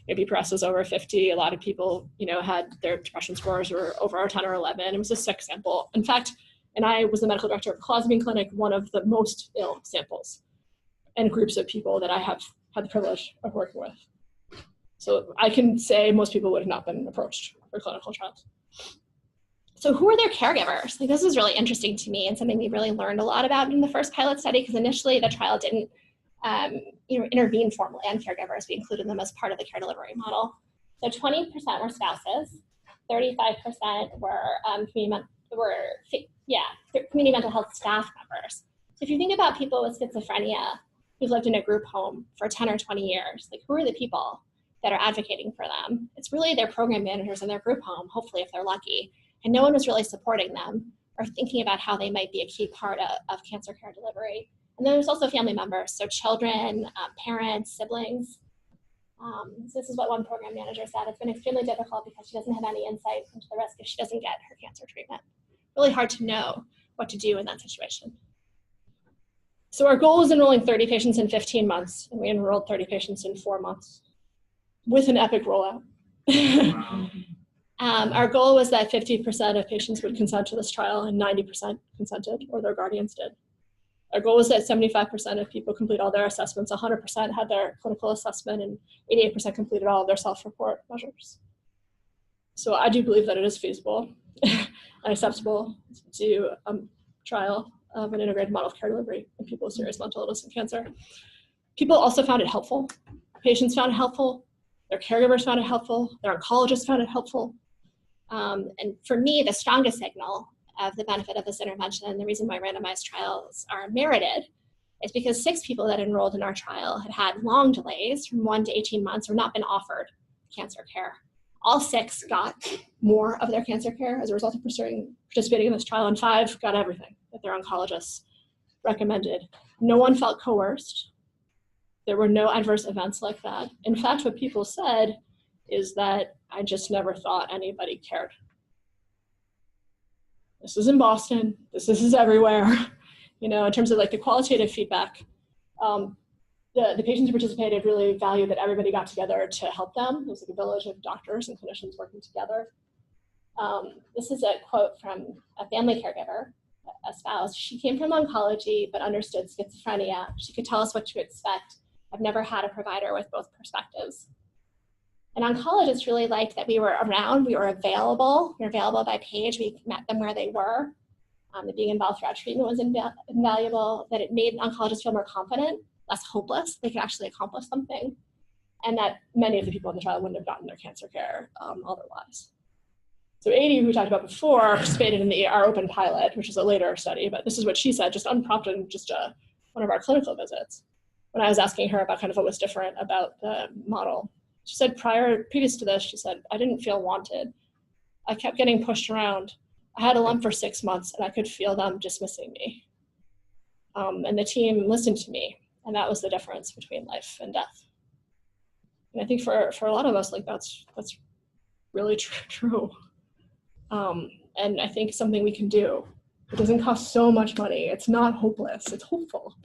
Maybe BPRS was over 50. A lot of people, had their depression scores were over 10 or 11. It was a sick sample. In fact, and I was the medical director of Clozapine Clinic, one of the most ill samples and groups of people that I have had the privilege of working with. So I can say most people would have not been approached for clinical trials. So who are their caregivers? This is really interesting to me and something we really learned a lot about in the first pilot study, because initially the trial didn't intervene formally on caregivers. We included them as part of the care delivery model. So 20% were spouses, 35% were community mental health staff members. So if you think about people with schizophrenia who've lived in a group home for 10 or 20 years, who are the people that are advocating for them? It's really their program managers in their group home, hopefully if they're lucky. And no one was really supporting them or thinking about how they might be a key part of cancer care delivery. And then there's also family members, so children, parents, siblings. So this is what one program manager said. It's been extremely difficult because she doesn't have any insight into the risk if she doesn't get her cancer treatment. Really hard to know what to do in that situation. So our goal was enrolling 30 patients in 15 months, and we enrolled 30 patients in 4 months with an epic rollout. Our goal was that 50% of patients would consent to this trial and 90% consented, or their guardians did. Our goal was that 75% of people complete all their assessments, 100% had their clinical assessment, and 88% completed all of their self-report measures. So I do believe that it is feasible and acceptable to do a trial of an integrated model of care delivery in people with serious mental illness and cancer. People also found it helpful. Patients found it helpful. Their caregivers found it helpful. Their oncologists found it helpful. And for me, the strongest signal of the benefit of this intervention and the reason why randomized trials are merited is because 6 people that enrolled in our trial had long delays from 1 to 18 months or not been offered cancer care. All 6 got more of their cancer care as a result of participating in this trial, and 5 got everything that their oncologists recommended. No one felt coerced. There were no adverse events like that. In fact, what people said is that I just never thought anybody cared. This is in Boston. This is everywhere. In terms of the qualitative feedback, the patients who participated really valued that everybody got together to help them. It was a village of doctors and clinicians working together. This is a quote from a family caregiver espoused. She came from oncology, but understood schizophrenia. She could tell us what to expect. I've never had a provider with both perspectives. And oncologists really liked that we were around, we were available by page, we met them where they were. That being involved throughout treatment was invaluable, that it made oncologists feel more confident, less hopeless, they could actually accomplish something, and that many of the people in the trial wouldn't have gotten their cancer care otherwise. So Adi, who we talked about before, participated in the Are Open pilot, which is a later study, but this is what she said, just unprompted in just one of our clinical visits. When I was asking her about kind of what was different about the model, she said previous to this, she said, I didn't feel wanted. I kept getting pushed around. I had a lump for 6 months and I could feel them dismissing me. And the team listened to me, and that was the difference between life and death. And I think for a lot of us, like that's really true. And I think something we can do. It doesn't cost so much money. It's not hopeless, it's hopeful.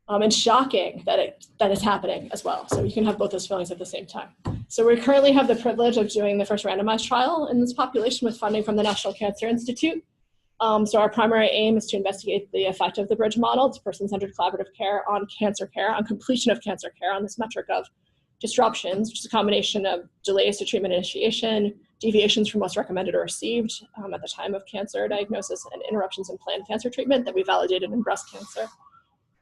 And shocking that it's happening as well. So you can have both those feelings at the same time. So we currently have the privilege of doing the first randomized trial in this population with funding from the National Cancer Institute. So our primary aim is to investigate the effect of the bridge model, it's person-centered collaborative care, on cancer care, on completion of cancer care, on this metric of disruptions, which is a combination of delays to treatment initiation, deviations from what's recommended or received at the time of cancer diagnosis, and interruptions in planned cancer treatment that we validated in breast cancer.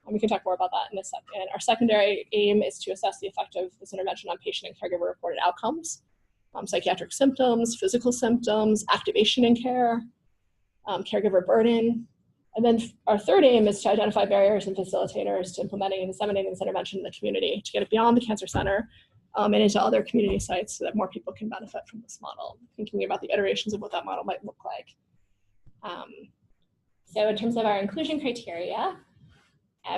And we can talk more about that in a second. Our secondary aim is to assess the effect of this intervention on patient and caregiver reported outcomes, psychiatric symptoms, physical symptoms, activation in care, caregiver burden. And then our third aim is to identify barriers and facilitators to implementing and disseminating this intervention in the community, to get it beyond the cancer center and into other community sites so that more people can benefit from this model, thinking about the iterations of what that model might look like. So in terms of our inclusion criteria,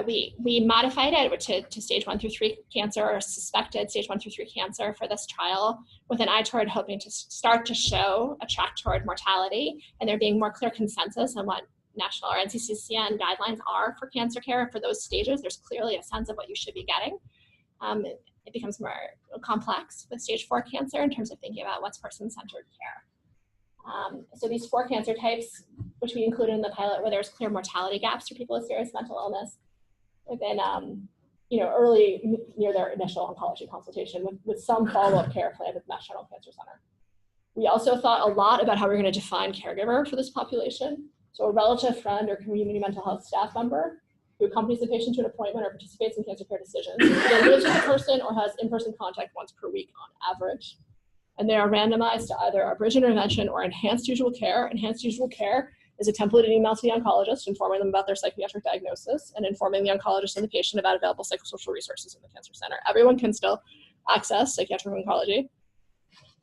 we modified it to stage 1 through 3 cancer, or suspected stage 1 through 3 cancer for this trial, with an eye toward hoping to start to show a track toward mortality, and there being more clear consensus on what national or NCCN guidelines are for cancer care for those stages. There's clearly a sense of what you should be getting. It becomes more complex with stage 4 cancer in terms of thinking about what's person-centered care. So these 4 cancer types, which we included in the pilot, where there's clear mortality gaps for people with serious mental illness, within early near their initial oncology consultation with some follow-up care planned at the National Cancer Center. We also thought a lot about how we're going to define caregiver for this population. So a relative friend or community mental health staff member who accompanies the patient to an appointment or participates in cancer care decisions, either lives with the person or has in-person contact once per week on average. And they are randomized to either a bridge intervention or enhanced usual care. Enhanced usual care is a templated email to the oncologist informing them about their psychiatric diagnosis and informing the oncologist and the patient about available psychosocial resources in the cancer center. Everyone can still access psychiatric oncology.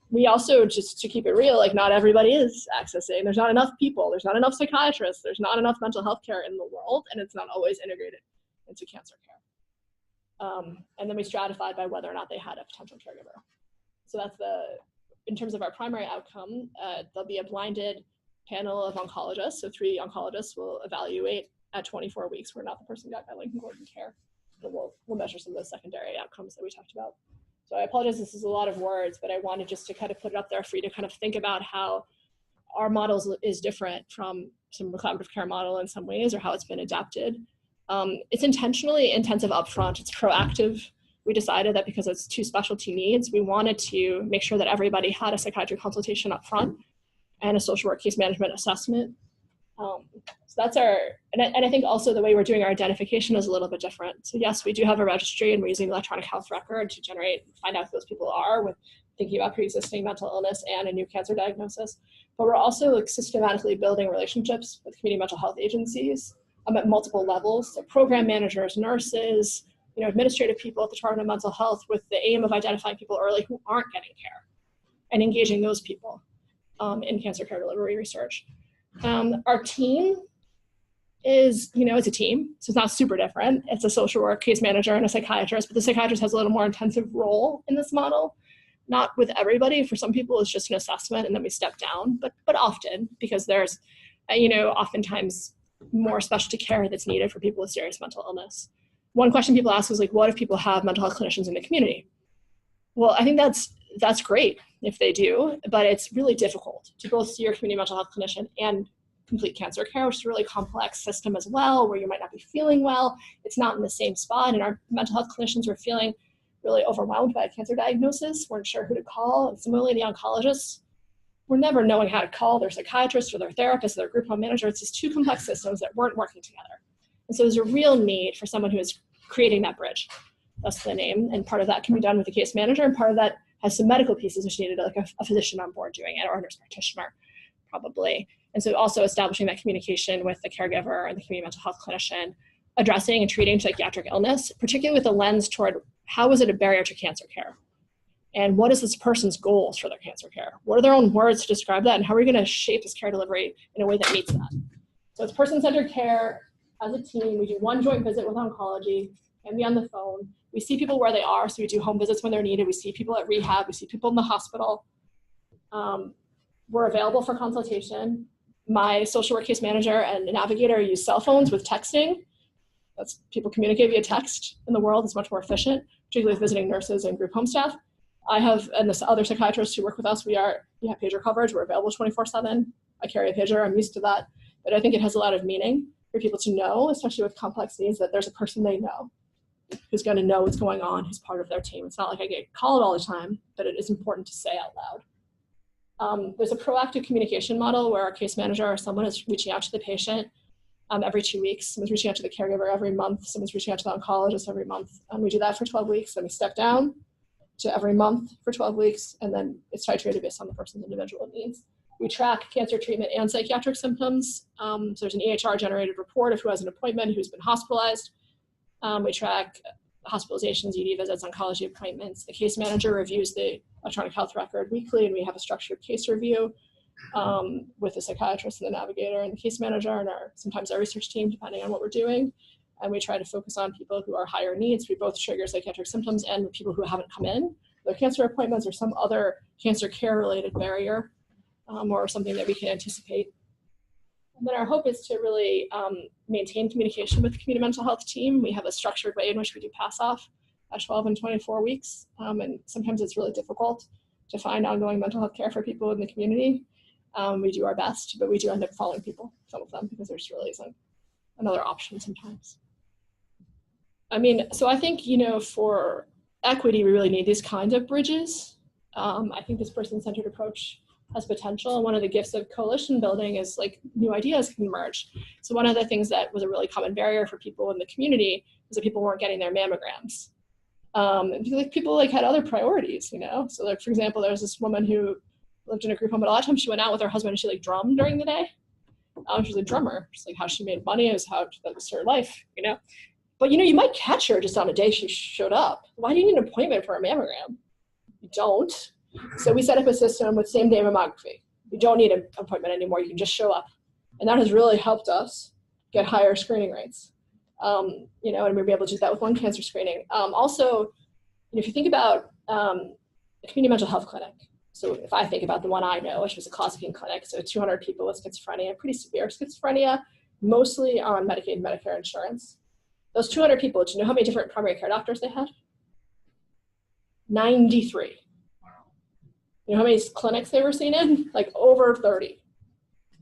We also, just to keep it real, like not everybody is accessing. There's not enough people, there's not enough psychiatrists, there's not enough mental health care in the world, and it's not always integrated into cancer care. And then we stratified by whether or not they had a potential caregiver. So that's in terms of our primary outcome, there'll be a blinded panel of oncologists. So 3 oncologists will evaluate at 24 weeks where not the person got Lincoln Gordon care. And we'll measure some of those secondary outcomes that we talked about. So I apologize, this is a lot of words, but I wanted just to kind of put it up there for you to kind of think about how our models is different from some collaborative care model in some ways, or how it's been adapted. It's intentionally intensive upfront, it's proactive. We decided that because it's 2 specialty needs, we wanted to make sure that everybody had a psychiatric consultation up front and a social work case management assessment. So that's and I think also the way we're doing our identification is a little bit different. So yes, we do have a registry, and we're using the electronic health record to find out who those people are with thinking about pre-existing mental illness and a new cancer diagnosis. But we're also systematically building relationships with community mental health agencies at multiple levels. So program managers, nurses, administrative people at the Department of Mental Health, with the aim of identifying people early who aren't getting care and engaging those people in cancer care delivery research. Our team is, it's a team, so it's not super different. It's a social work case manager and a psychiatrist, but the psychiatrist has a little more intensive role in this model. Not with everybody. For some people, it's just an assessment and then we step down, but often, because there's, oftentimes more specialty care that's needed for people with serious mental illness. One question people ask is like, what if people have mental health clinicians in the community? Well, I think that's great if they do, but it's really difficult to both see your community mental health clinician and complete cancer care, which is a really complex system as well, where you might not be feeling well. It's not in the same spot. And our mental health clinicians were feeling really overwhelmed by a cancer diagnosis, weren't sure who to call. And similarly, the oncologists were never knowing how to call their psychiatrist or their therapist or their group home manager. It's just two complex systems that weren't working together. And so there's a real need for someone who is creating that bridge. That's the name. And part of that can be done with a case manager, and part of that has some medical pieces which needed like a physician on board doing it, or a nurse practitioner, probably. And so also establishing that communication with the caregiver and the community mental health clinician, addressing and treating psychiatric illness, particularly with a lens toward how is it a barrier to cancer care? And what is this person's goals for their cancer care? What are their own words to describe that? And how are we going to shape this care delivery in a way that meets that? So it's person-centered care. As a team, we do one joint visit with oncology, and be on the phone. We see people where they are, so we do home visits when they're needed. We see people at rehab. We see people in the hospital. We're available for consultation. My social work case manager and navigator use cell phones with texting. That's people communicate via text in the world. It's much more efficient, particularly with visiting nurses and group home staff. I have, and the other psychiatrists who work with us, we have pager coverage. We're available 24/7. I carry a pager. I'm used to that. But I think it has a lot of meaning for people to know, especially with complex needs, that there's a person they know who's going to know what's going on, who's part of their team. It's not like I get called all the time, but it is important to say out loud. There's a proactive communication model where our case manager or someone is reaching out to the patient every 2 weeks. Someone's reaching out to the caregiver every month. Someone's reaching out to the oncologist every month. And we do that for 12 weeks. Then we step down to every month for 12 weeks. And then it's titrated based on the person's individual needs. We track cancer treatment and psychiatric symptoms. So there's an EHR-generated report of who has an appointment, who's been hospitalized. We track hospitalizations, ED visits, oncology appointments. The case manager reviews the electronic health record weekly, and we have a structured case review with the psychiatrist and the navigator and the case manager and sometimes our research team, depending on what we're doing. And we try to focus on people who are higher needs. We both trigger psychiatric symptoms and people who haven't come in, their cancer appointments or some other cancer care-related barrier or something that we can anticipate. And then our hope is to really maintain communication with the community mental health team. We have a structured way in which we do pass off at 12 and 24 weeks. And sometimes it's really difficult to find ongoing mental health care for people in the community. We do our best, but we do end up following people, some of them, because there's really isn't another option sometimes. I mean, so I think, for equity, we really need these kinds of bridges. I think this person-centered approach has potential. And one of the gifts of coalition building is like new ideas can emerge. So one of the things that was a really common barrier for people in the community was that people weren't getting their mammograms. And people had other priorities, So like, for example, there was this woman who lived in a group home, but a lot of times she went out with her husband and she drummed during the day. She was a drummer. Just how she made money is how that was her life, But you might catch her just on a day she showed up. Why do you need an appointment for a mammogram? You don't. So we set up a system with same-day mammography. You don't need an appointment anymore. You can just show up. And that has really helped us get higher screening rates. And we'll be able to do that with lung cancer screening. Also, if you think about a community mental health clinic, so if I think about the one I know, which was a Clozapine clinic, so 200 people with schizophrenia, pretty severe schizophrenia, mostly on Medicaid and Medicare insurance. Those 200 people, do you know how many different primary care doctors they had? 93. You know how many clinics they were seen in? Over 30.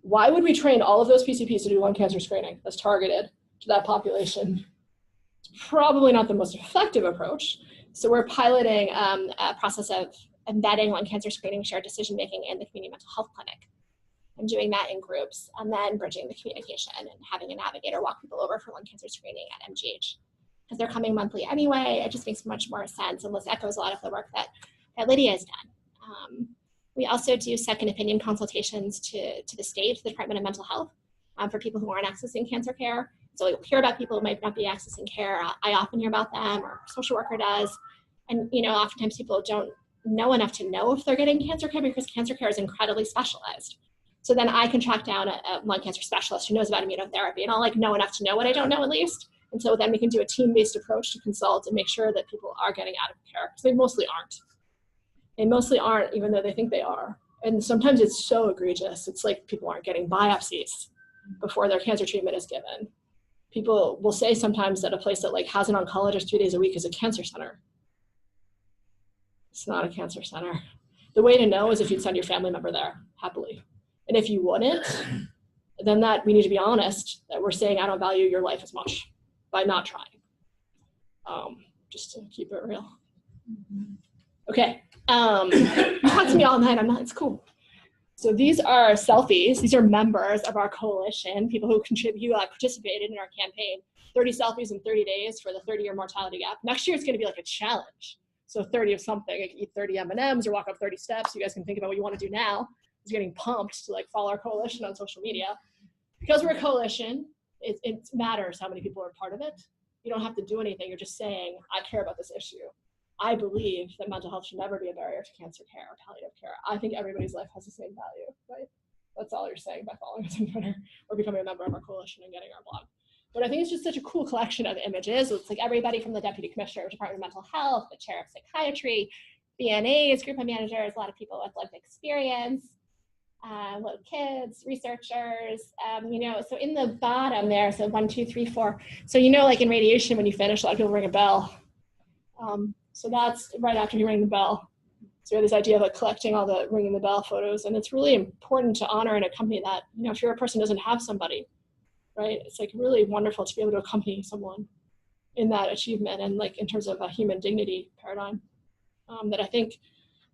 Why would we train all of those PCPs to do lung cancer screening that's targeted to that population? It's probably not the most effective approach. So we're piloting a process of embedding lung cancer screening shared decision-making in the community mental health clinic and doing that in groups, and then bridging the communication and having a navigator walk people over for lung cancer screening at MGH. Because they're coming monthly anyway, it just makes much more sense, and this echoes a lot of the work that Lydia has done. We also do second opinion consultations to the state, to the Department of Mental Health, for people who aren't accessing cancer care. So you'll hear about people who might not be accessing care. I often hear about them, or a social worker does. And oftentimes people don't know enough to know if they're getting cancer care because cancer care is incredibly specialized. So then I can track down a lung cancer specialist who knows about immunotherapy, and I'll know enough to know what I don't know at least. And so then we can do a team-based approach to consult and make sure that people are getting adequate care, because they mostly aren't. They mostly aren't, even though they think they are. And sometimes it's so egregious. It's like people aren't getting biopsies before their cancer treatment is given. People will say sometimes that a place that has an oncologist 3 days a week is a cancer center. It's not a cancer center. The way to know is if you'd send your family member there, happily. And if you wouldn't, then that we need to be honest that we're saying I don't value your life as much by not trying. Just to keep it real. Okay, you talk to me all night, it's cool. So these are selfies. These are members of our coalition, people who participated in our campaign. 30 selfies in 30 days for the 30-year mortality gap. Next year, it's going to be like a challenge. So 30 of something, like eat 30 M&Ms or walk up 30 steps. You guys can think about what you want to do now. It's getting pumped to like follow our coalition on social media. Because we're a coalition, it matters how many people are part of it. You don't have to do anything. You're just saying, I care about this issue. I believe that mental health should never be a barrier to cancer care or palliative care. I think everybody's life has the same value, right? That's all you're saying by following us on Twitter or becoming a member of our coalition and getting our blog. But I think it's just such a cool collection of images. It's like everybody from the Deputy Commissioner of Department of Mental Health, the Chair of Psychiatry, BNAs, group of managers, a lot of people with lived experience, little kids, researchers, so in the bottom there, so 1, 2, 3, 4. So like in radiation, when you finish, a lot of people ring a bell. So that's right after you ring the bell. So we have this idea of like collecting all the ringing the bell photos, and it's really important to honor in a company that, if you're a person who doesn't have somebody, right? It's like really wonderful to be able to accompany someone in that achievement and like in terms of a human dignity paradigm that I think,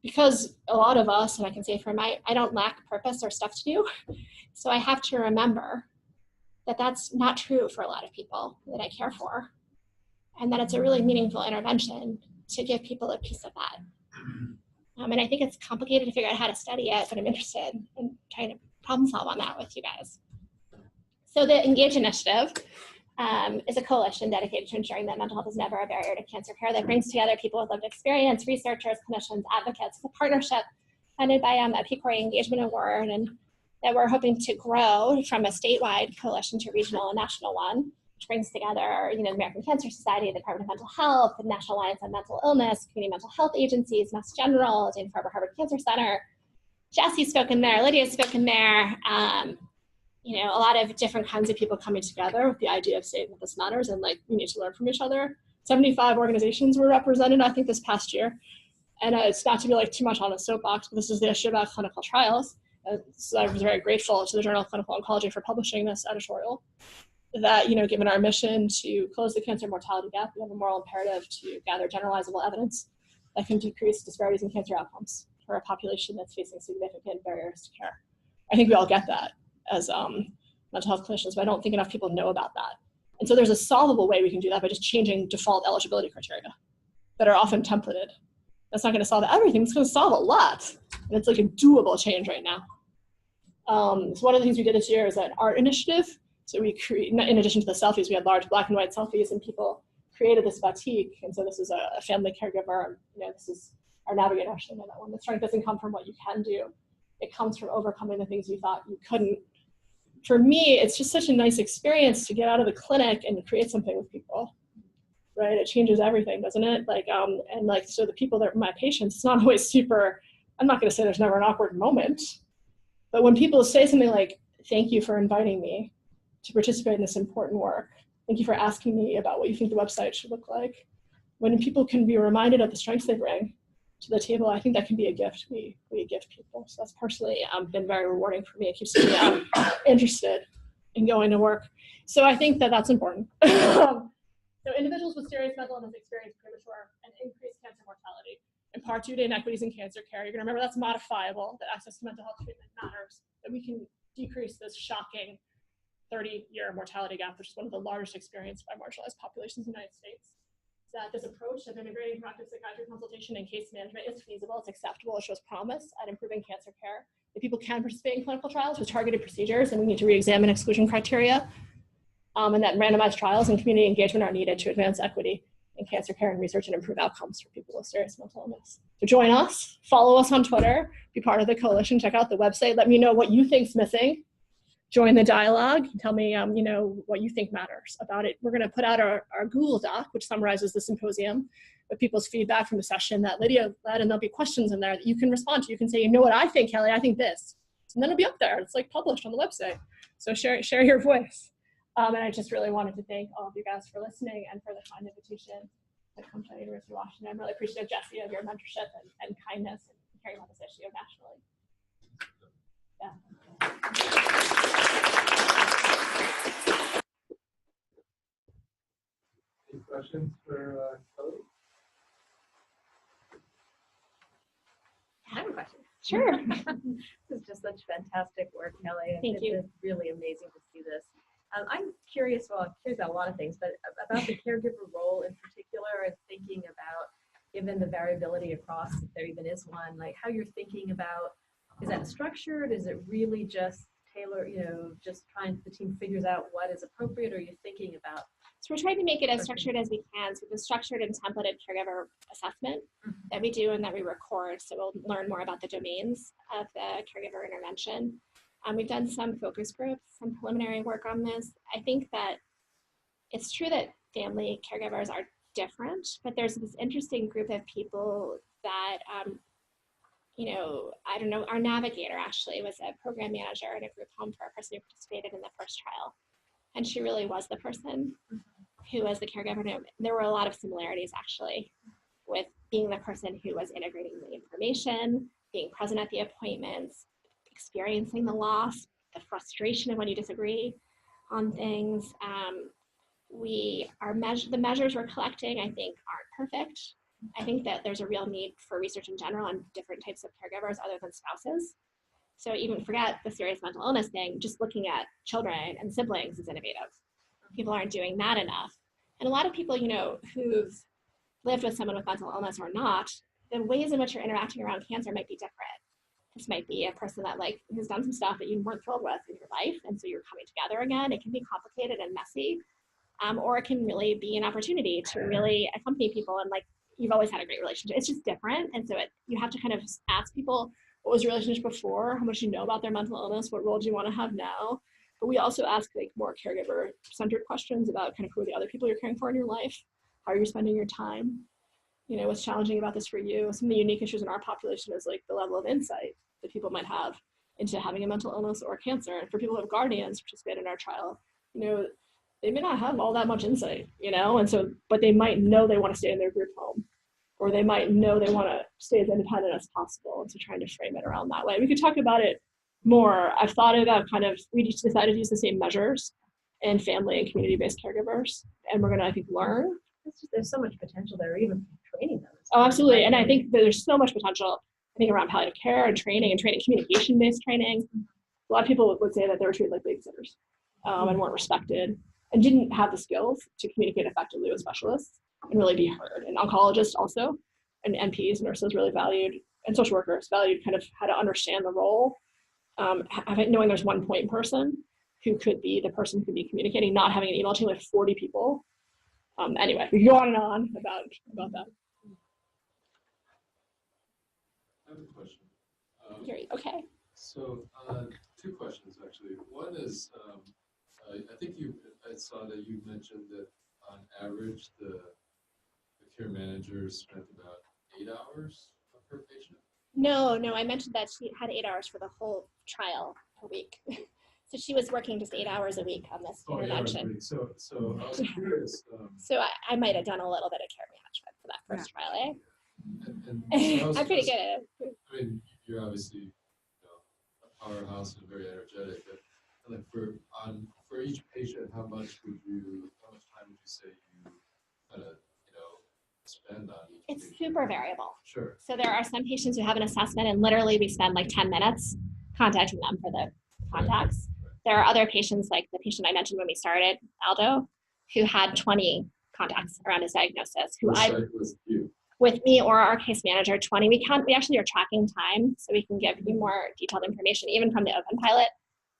because a lot of us, and I can say for I don't lack purpose or stuff to do. So I have to remember that that's not true for a lot of people that I care for, and that it's a really meaningful intervention to give people a piece of that. And I think it's complicated to figure out how to study it, but I'm interested in trying to problem solve on that with you guys. So the Engage initiative is a coalition dedicated to ensuring that mental health is never a barrier to cancer care that brings together people with lived experience, researchers, clinicians, advocates. It's a partnership funded by a PCORI Engagement Award, and that we're hoping to grow from a statewide coalition to a regional and national one, which brings together, the American Cancer Society, the Department of Mental Health, the National Alliance on Mental Illness, community mental health agencies, Mass General, Dana-Farber Harvard Cancer Center. Jesse's spoken there, Lydia's spoken there. A lot of different kinds of people coming together with the idea of saying that this matters and like we need to learn from each other. 75 organizations were represented, I think, this past year. And it's not to be like too much on a soapbox, but this is the issue about clinical trials. So I was very grateful to the Journal of Clinical Oncology for publishing this editorial. That, given our mission to close the cancer mortality gap, we have a moral imperative to gather generalizable evidence that can decrease disparities in cancer outcomes for a population that's facing significant barriers to care. I think we all get that as mental health clinicians, but I don't think enough people know about that. And so there's a solvable way we can do that by just changing default eligibility criteria that are often templated. That's not going to solve everything, it's going to solve a lot. And it's like a doable change right now. So one of the things we did this year is an art initiative. So we in addition to the selfies, we had large black and white selfies, and people created this batik. And so this is a family caregiver. This is our navigator. I should know that one. The strength doesn't come from what you can do. It comes from overcoming the things you thought you couldn't. For me, it's just such a nice experience to get out of the clinic and create something with people, right? It changes everything, doesn't it? So the people that are my patients, it's not always super, I'm not going to say there's never an awkward moment, but when people say something like, thank you for inviting me to participate in this important work. Thank you for asking me about what you think the website should look like. When people can be reminded of the strengths they bring to the table, I think that can be a gift we give people. So that's personally been very rewarding for me. It keeps me interested in going to work. So I think that that's important. So individuals with serious mental illness experience premature and increased cancer mortality, in part due to inequities in cancer care. You're gonna remember that's modifiable, that access to mental health treatment matters, that we can decrease this shocking 30-year mortality gap, which is one of the largest experienced by marginalized populations in the United States. That this approach of integrating proactive psychiatry consultation and case management is feasible, it's acceptable, it shows promise at improving cancer care. That people can participate in clinical trials with targeted procedures, and we need to re-examine exclusion criteria, and that randomized trials and community engagement are needed to advance equity in cancer care and research and improve outcomes for people with serious mental illness. So join us, follow us on Twitter, be part of the coalition, check out the website, let me know what you think's missing. Join the dialogue, tell me what you think matters about it. We're gonna put out our Google Doc, which summarizes the symposium with people's feedback from the session that Lydia led, and there'll be questions in there that you can respond to. You can say, you know what I think, Kelly, I think this. And then it'll be up there, it's like published on the website. So share your voice. And I just really wanted to thank all of you guys for listening and for the kind invitation to come to the University of Washington. I'm really appreciative, Jesse, of your mentorship and kindness and caring about this issue nationally. Yeah. questions for Kelly? I have a question. Sure. This is just such fantastic work, Kelly. Thank you. It's really amazing to see this. I'm curious, well, I'm curious about a lot of things, but about the caregiver role in particular, and thinking about, given the variability across, if there even is one, like how you're thinking about, is that structured? Is it really just tailor, just trying, the team figures out what is appropriate, or are you thinking about? So we're trying to make it as structured as we can. So the structured and templated caregiver assessment that we do and that we record. So we'll learn more about the domains of the caregiver intervention. We've done some focus groups, some preliminary work on this. I think that it's true that family caregivers are different, but there's this interesting group of people that, I don't know, our navigator actually was a program manager in a group home for a person who participated in the first trial. And she really was the person who was the caregiver. There were a lot of similarities actually with being the person who was integrating the information, being present at the appointments, experiencing the loss, the frustration of when you disagree on things. The measures we're collecting, I think, aren't perfect. I think that there's a real need for research in general on different types of caregivers other than spouses. So even forget the serious mental illness thing, just looking at children and siblings is innovative. People aren't doing that enough. And a lot of people, who've lived with someone with mental illness or not, the ways in which you're interacting around cancer might be different. This might be a person that has done some stuff that you weren't thrilled with in your life, and so you're coming together again. It can be complicated and messy, or it can really be an opportunity to really accompany people and you've always had a great relationship. It's just different, and so you have to kind of ask people, what was your relationship before? How much do you know about their mental illness? What role do you want to have now? But we also ask more caregiver-centered questions about kind of who are the other people you're caring for in your life? How are you spending your time? What's challenging about this for you? Some of the unique issues in our population is the level of insight that people might have into having a mental illness or cancer. And for people who have guardians participate in our trial, they may not have all that much insight, and so, but they might know they want to stay in their group home, or they might know they want to stay as independent as possible. And so trying to frame it around that way. We could talk about it more. I've thought about we just decided to use the same measures in family and community-based caregivers. And we're going to, I think, learn. There's so much potential there, even training them. Oh, absolutely. And I think that there's so much potential, I think, around palliative care and training, communication-based training. A lot of people would say that they were treated like babysitters and weren't respected and didn't have the skills to communicate effectively with specialists and really be heard. And oncologists also, and NPs, nurses really valued, and social workers valued kind of how to understand the role. Knowing there's one point person who could be the person who could be communicating, not having an email chain with 40 people. Anyway, we go on and on about that. I have a question. Great. Okay. So two questions actually. One is, I think I saw that you mentioned that on average the care manager spent about 8 hours per patient. No, I mentioned that she had 8 hours for the whole trial per week. So she was working just 8 hours a week on this intervention. So I was curious. So I might have done a little bit of care management for that first trial, eh? And so I'm pretty good at it. I mean, you're obviously a powerhouse and very energetic. But for each patient, how much time would you say you kind of spend on each? It's patient? super variable. Sure. So there are some patients who have an assessment and literally we spend 10 minutes contacting them for the contacts. Right. There are other patients, like the patient I mentioned when we started, Aldo, who had 20 contacts around his diagnosis. With me or our case manager, 20. We actually are tracking time so we can give you more detailed information, even from the open pilot.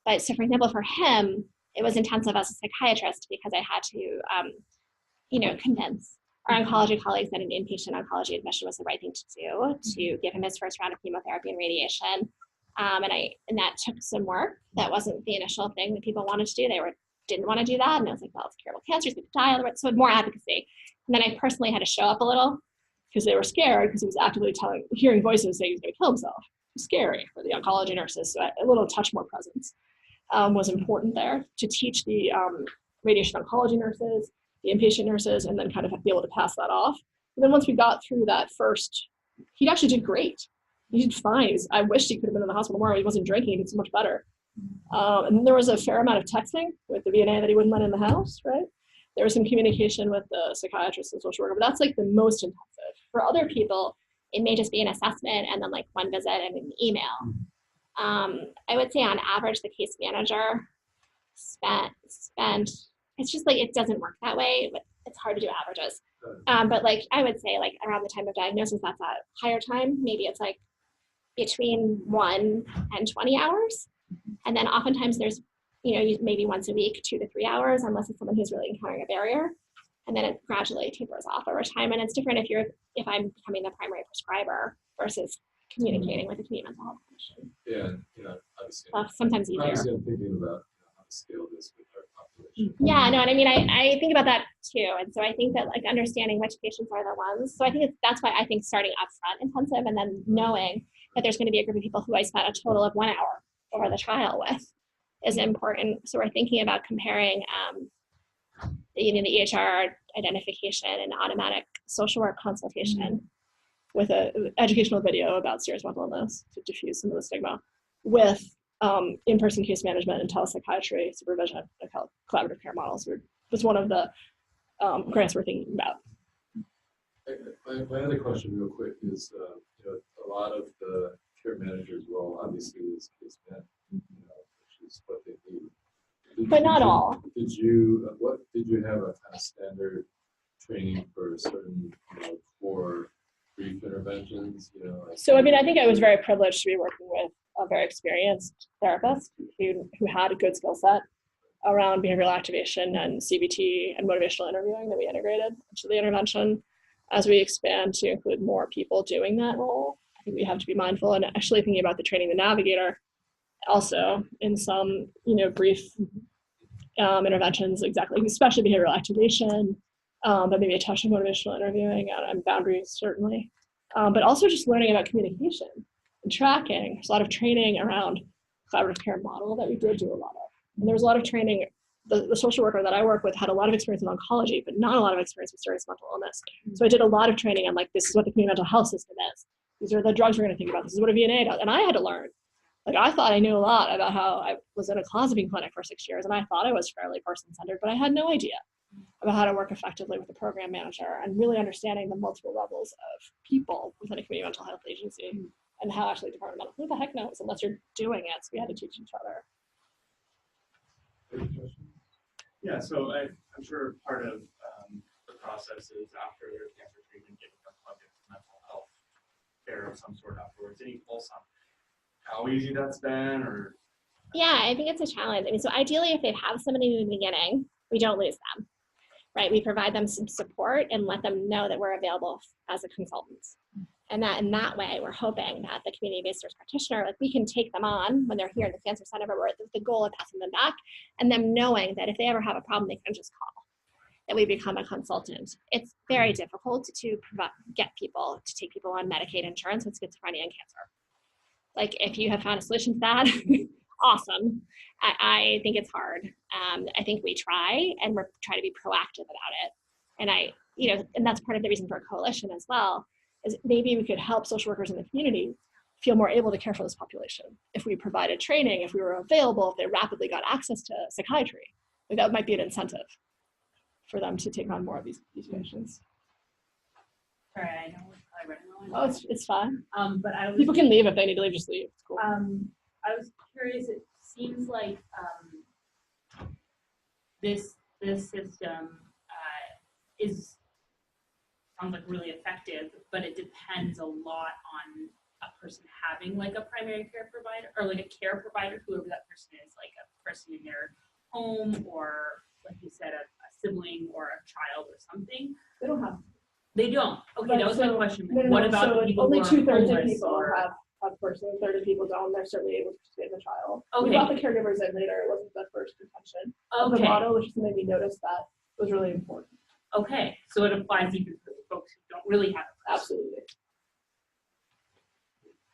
But so for example, for him, it was intensive as a psychiatrist because I had to, convince our oncology colleagues that an inpatient oncology admission was the right thing to do to give him his first round of chemotherapy and radiation. And that took some work. That wasn't the initial thing that people wanted to do. They didn't want to do that. And I was like, well, it's curable cancer, he's going to die. So more advocacy. And then I personally had to show up a little because they were scared because he was actively hearing voices saying he's going to kill himself. It was scary for the oncology nurses. So a little touch more presence was important there to teach the radiation oncology nurses, the inpatient nurses, and then kind of be able to pass that off. And then once we got through that first, he actually did great. He did fine. I wished he could have been in the hospital more. He wasn't drinking. He did so much better. And there was a fair amount of texting with the VNA that he wouldn't let in the house, right? There was some communication with the psychiatrist and social worker, but that's like the most intensive. For other people, it may just be an assessment and then like one visit and an email. I would say on average, the case manager spent, it's just like, it doesn't work that way, but it's hard to do averages. But like, I would say like around the time of diagnosis, that's a higher time. Maybe it's like between 1 and 20 hours. And then oftentimes there's, maybe once a week, 2 to 3 hours, unless it's someone who's really encountering a barrier. And then it gradually tapers off over time. And it's different if I'm becoming the primary prescriber versus communicating with a community mental health clinician. Yeah, obviously. Sometimes easier. Obviously, I'm thinking about how to scale this with our population. Yeah, no, and I mean, I think about that too. And so I think that like understanding which patients are the ones. So I think that's why I think starting upfront intensive and then knowing that there's going to be a group of people who I spent a total of 1 hour over the trial with is important. So we're thinking about comparing the EHR identification and automatic social work consultation with an educational video about serious mental illness to diffuse some of the stigma with in-person case management and telepsychiatry supervision and collaborative care models. That's one of the grants we're thinking about. My other question real quick is, a lot of the care manager's role obviously is case management, which is what they need. But not all. Did you have a kind of standard training for certain core brief interventions? So I mean, I think I was very privileged to be working with a very experienced therapist who had a good skill set around behavioral activation and CBT and motivational interviewing that we integrated into the intervention. As we expand to include more people doing that role, I think we have to be mindful and actually thinking about the training the navigator also in some brief interventions, exactly, especially behavioral activation, but maybe a touch of motivational interviewing and boundaries certainly, but also just learning about communication and tracking. There's a lot of training around collaborative care model that we did do a lot of, and there was a lot of training. The social worker that I work with had a lot of experience in oncology, but not a lot of experience with serious mental illness. So I did a lot of training on like, this is what the community mental health system is. These are the drugs we're going to think about. This is what a VNA does. And I had to learn. Like, I thought I knew a lot about how I was in a clozapine clinic for 6 years, and I thought I was fairly person-centered, but I had no idea about how to work effectively with a program manager and really understanding the multiple levels of people within a community mental health agency and how actually Department of Mental, who the heck knows unless you're doing it. So we had to teach each other. Yeah, so I'm sure part of the process is after their cancer treatment, getting them plugged into mental health care of some sort afterwards. Any pulse on how easy that's been, or? Yeah, I think it's a challenge. I mean, so ideally, if they have somebody in the beginning, we don't lose them, right? We provide them some support and let them know that we're available as a consultant. And that in that way, we're hoping that the community-based nurse practitioner, like we can take them on when they're here in the cancer center, but we're with the goal of passing them back and them knowing that if they ever have a problem, they can just call, that we become a consultant. It's very difficult to get people to take people on Medicaid insurance with schizophrenia and cancer. Like if you have found a solution to that, awesome. I think it's hard. I think we try and we're trying to be proactive about it. And and that's part of the reason for a coalition as well, is maybe we could help social workers in the community feel more able to care for this population. If we provided training, if we were available, if they rapidly got access to psychiatry, like that might be an incentive for them to take on more of these patients. Sorry, I know we're probably running Oh, it's fine. but I was People can leave if they need to leave, just leave. It's cool. I was curious. It seems like this system sounds like really effective, but it depends a lot on a person having like a primary care provider or like a care provider, whoever that person is, like a person in their home or, like you said, a sibling or a child or something. They don't have. They don't. Okay, that was my question. No, what about so the people only who are 2/3 of homeless people or? have person, 1/3 of people don't. They're certainly able to participate in the trial. Okay. We brought the caregivers in later. It wasn't the first intention of the Okay. model, which just made me notice that was really important. Okay, so it applies even for the folks who don't really have a person. Absolutely.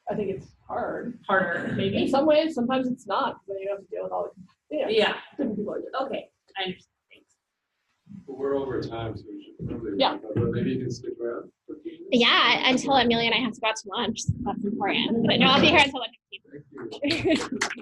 I think it's hard. Harder, In maybe. some ways, sometimes it's not, because then you have to deal with all the Yeah. different people are different. Okay, I understand. Thanks. But we're over time, so we should probably Yeah. wrap up, but maybe you can stick around for a few minutes. Yeah, until Amelia and I have to go out to lunch. That's important. But no, I'll be here until like 15. Thank you.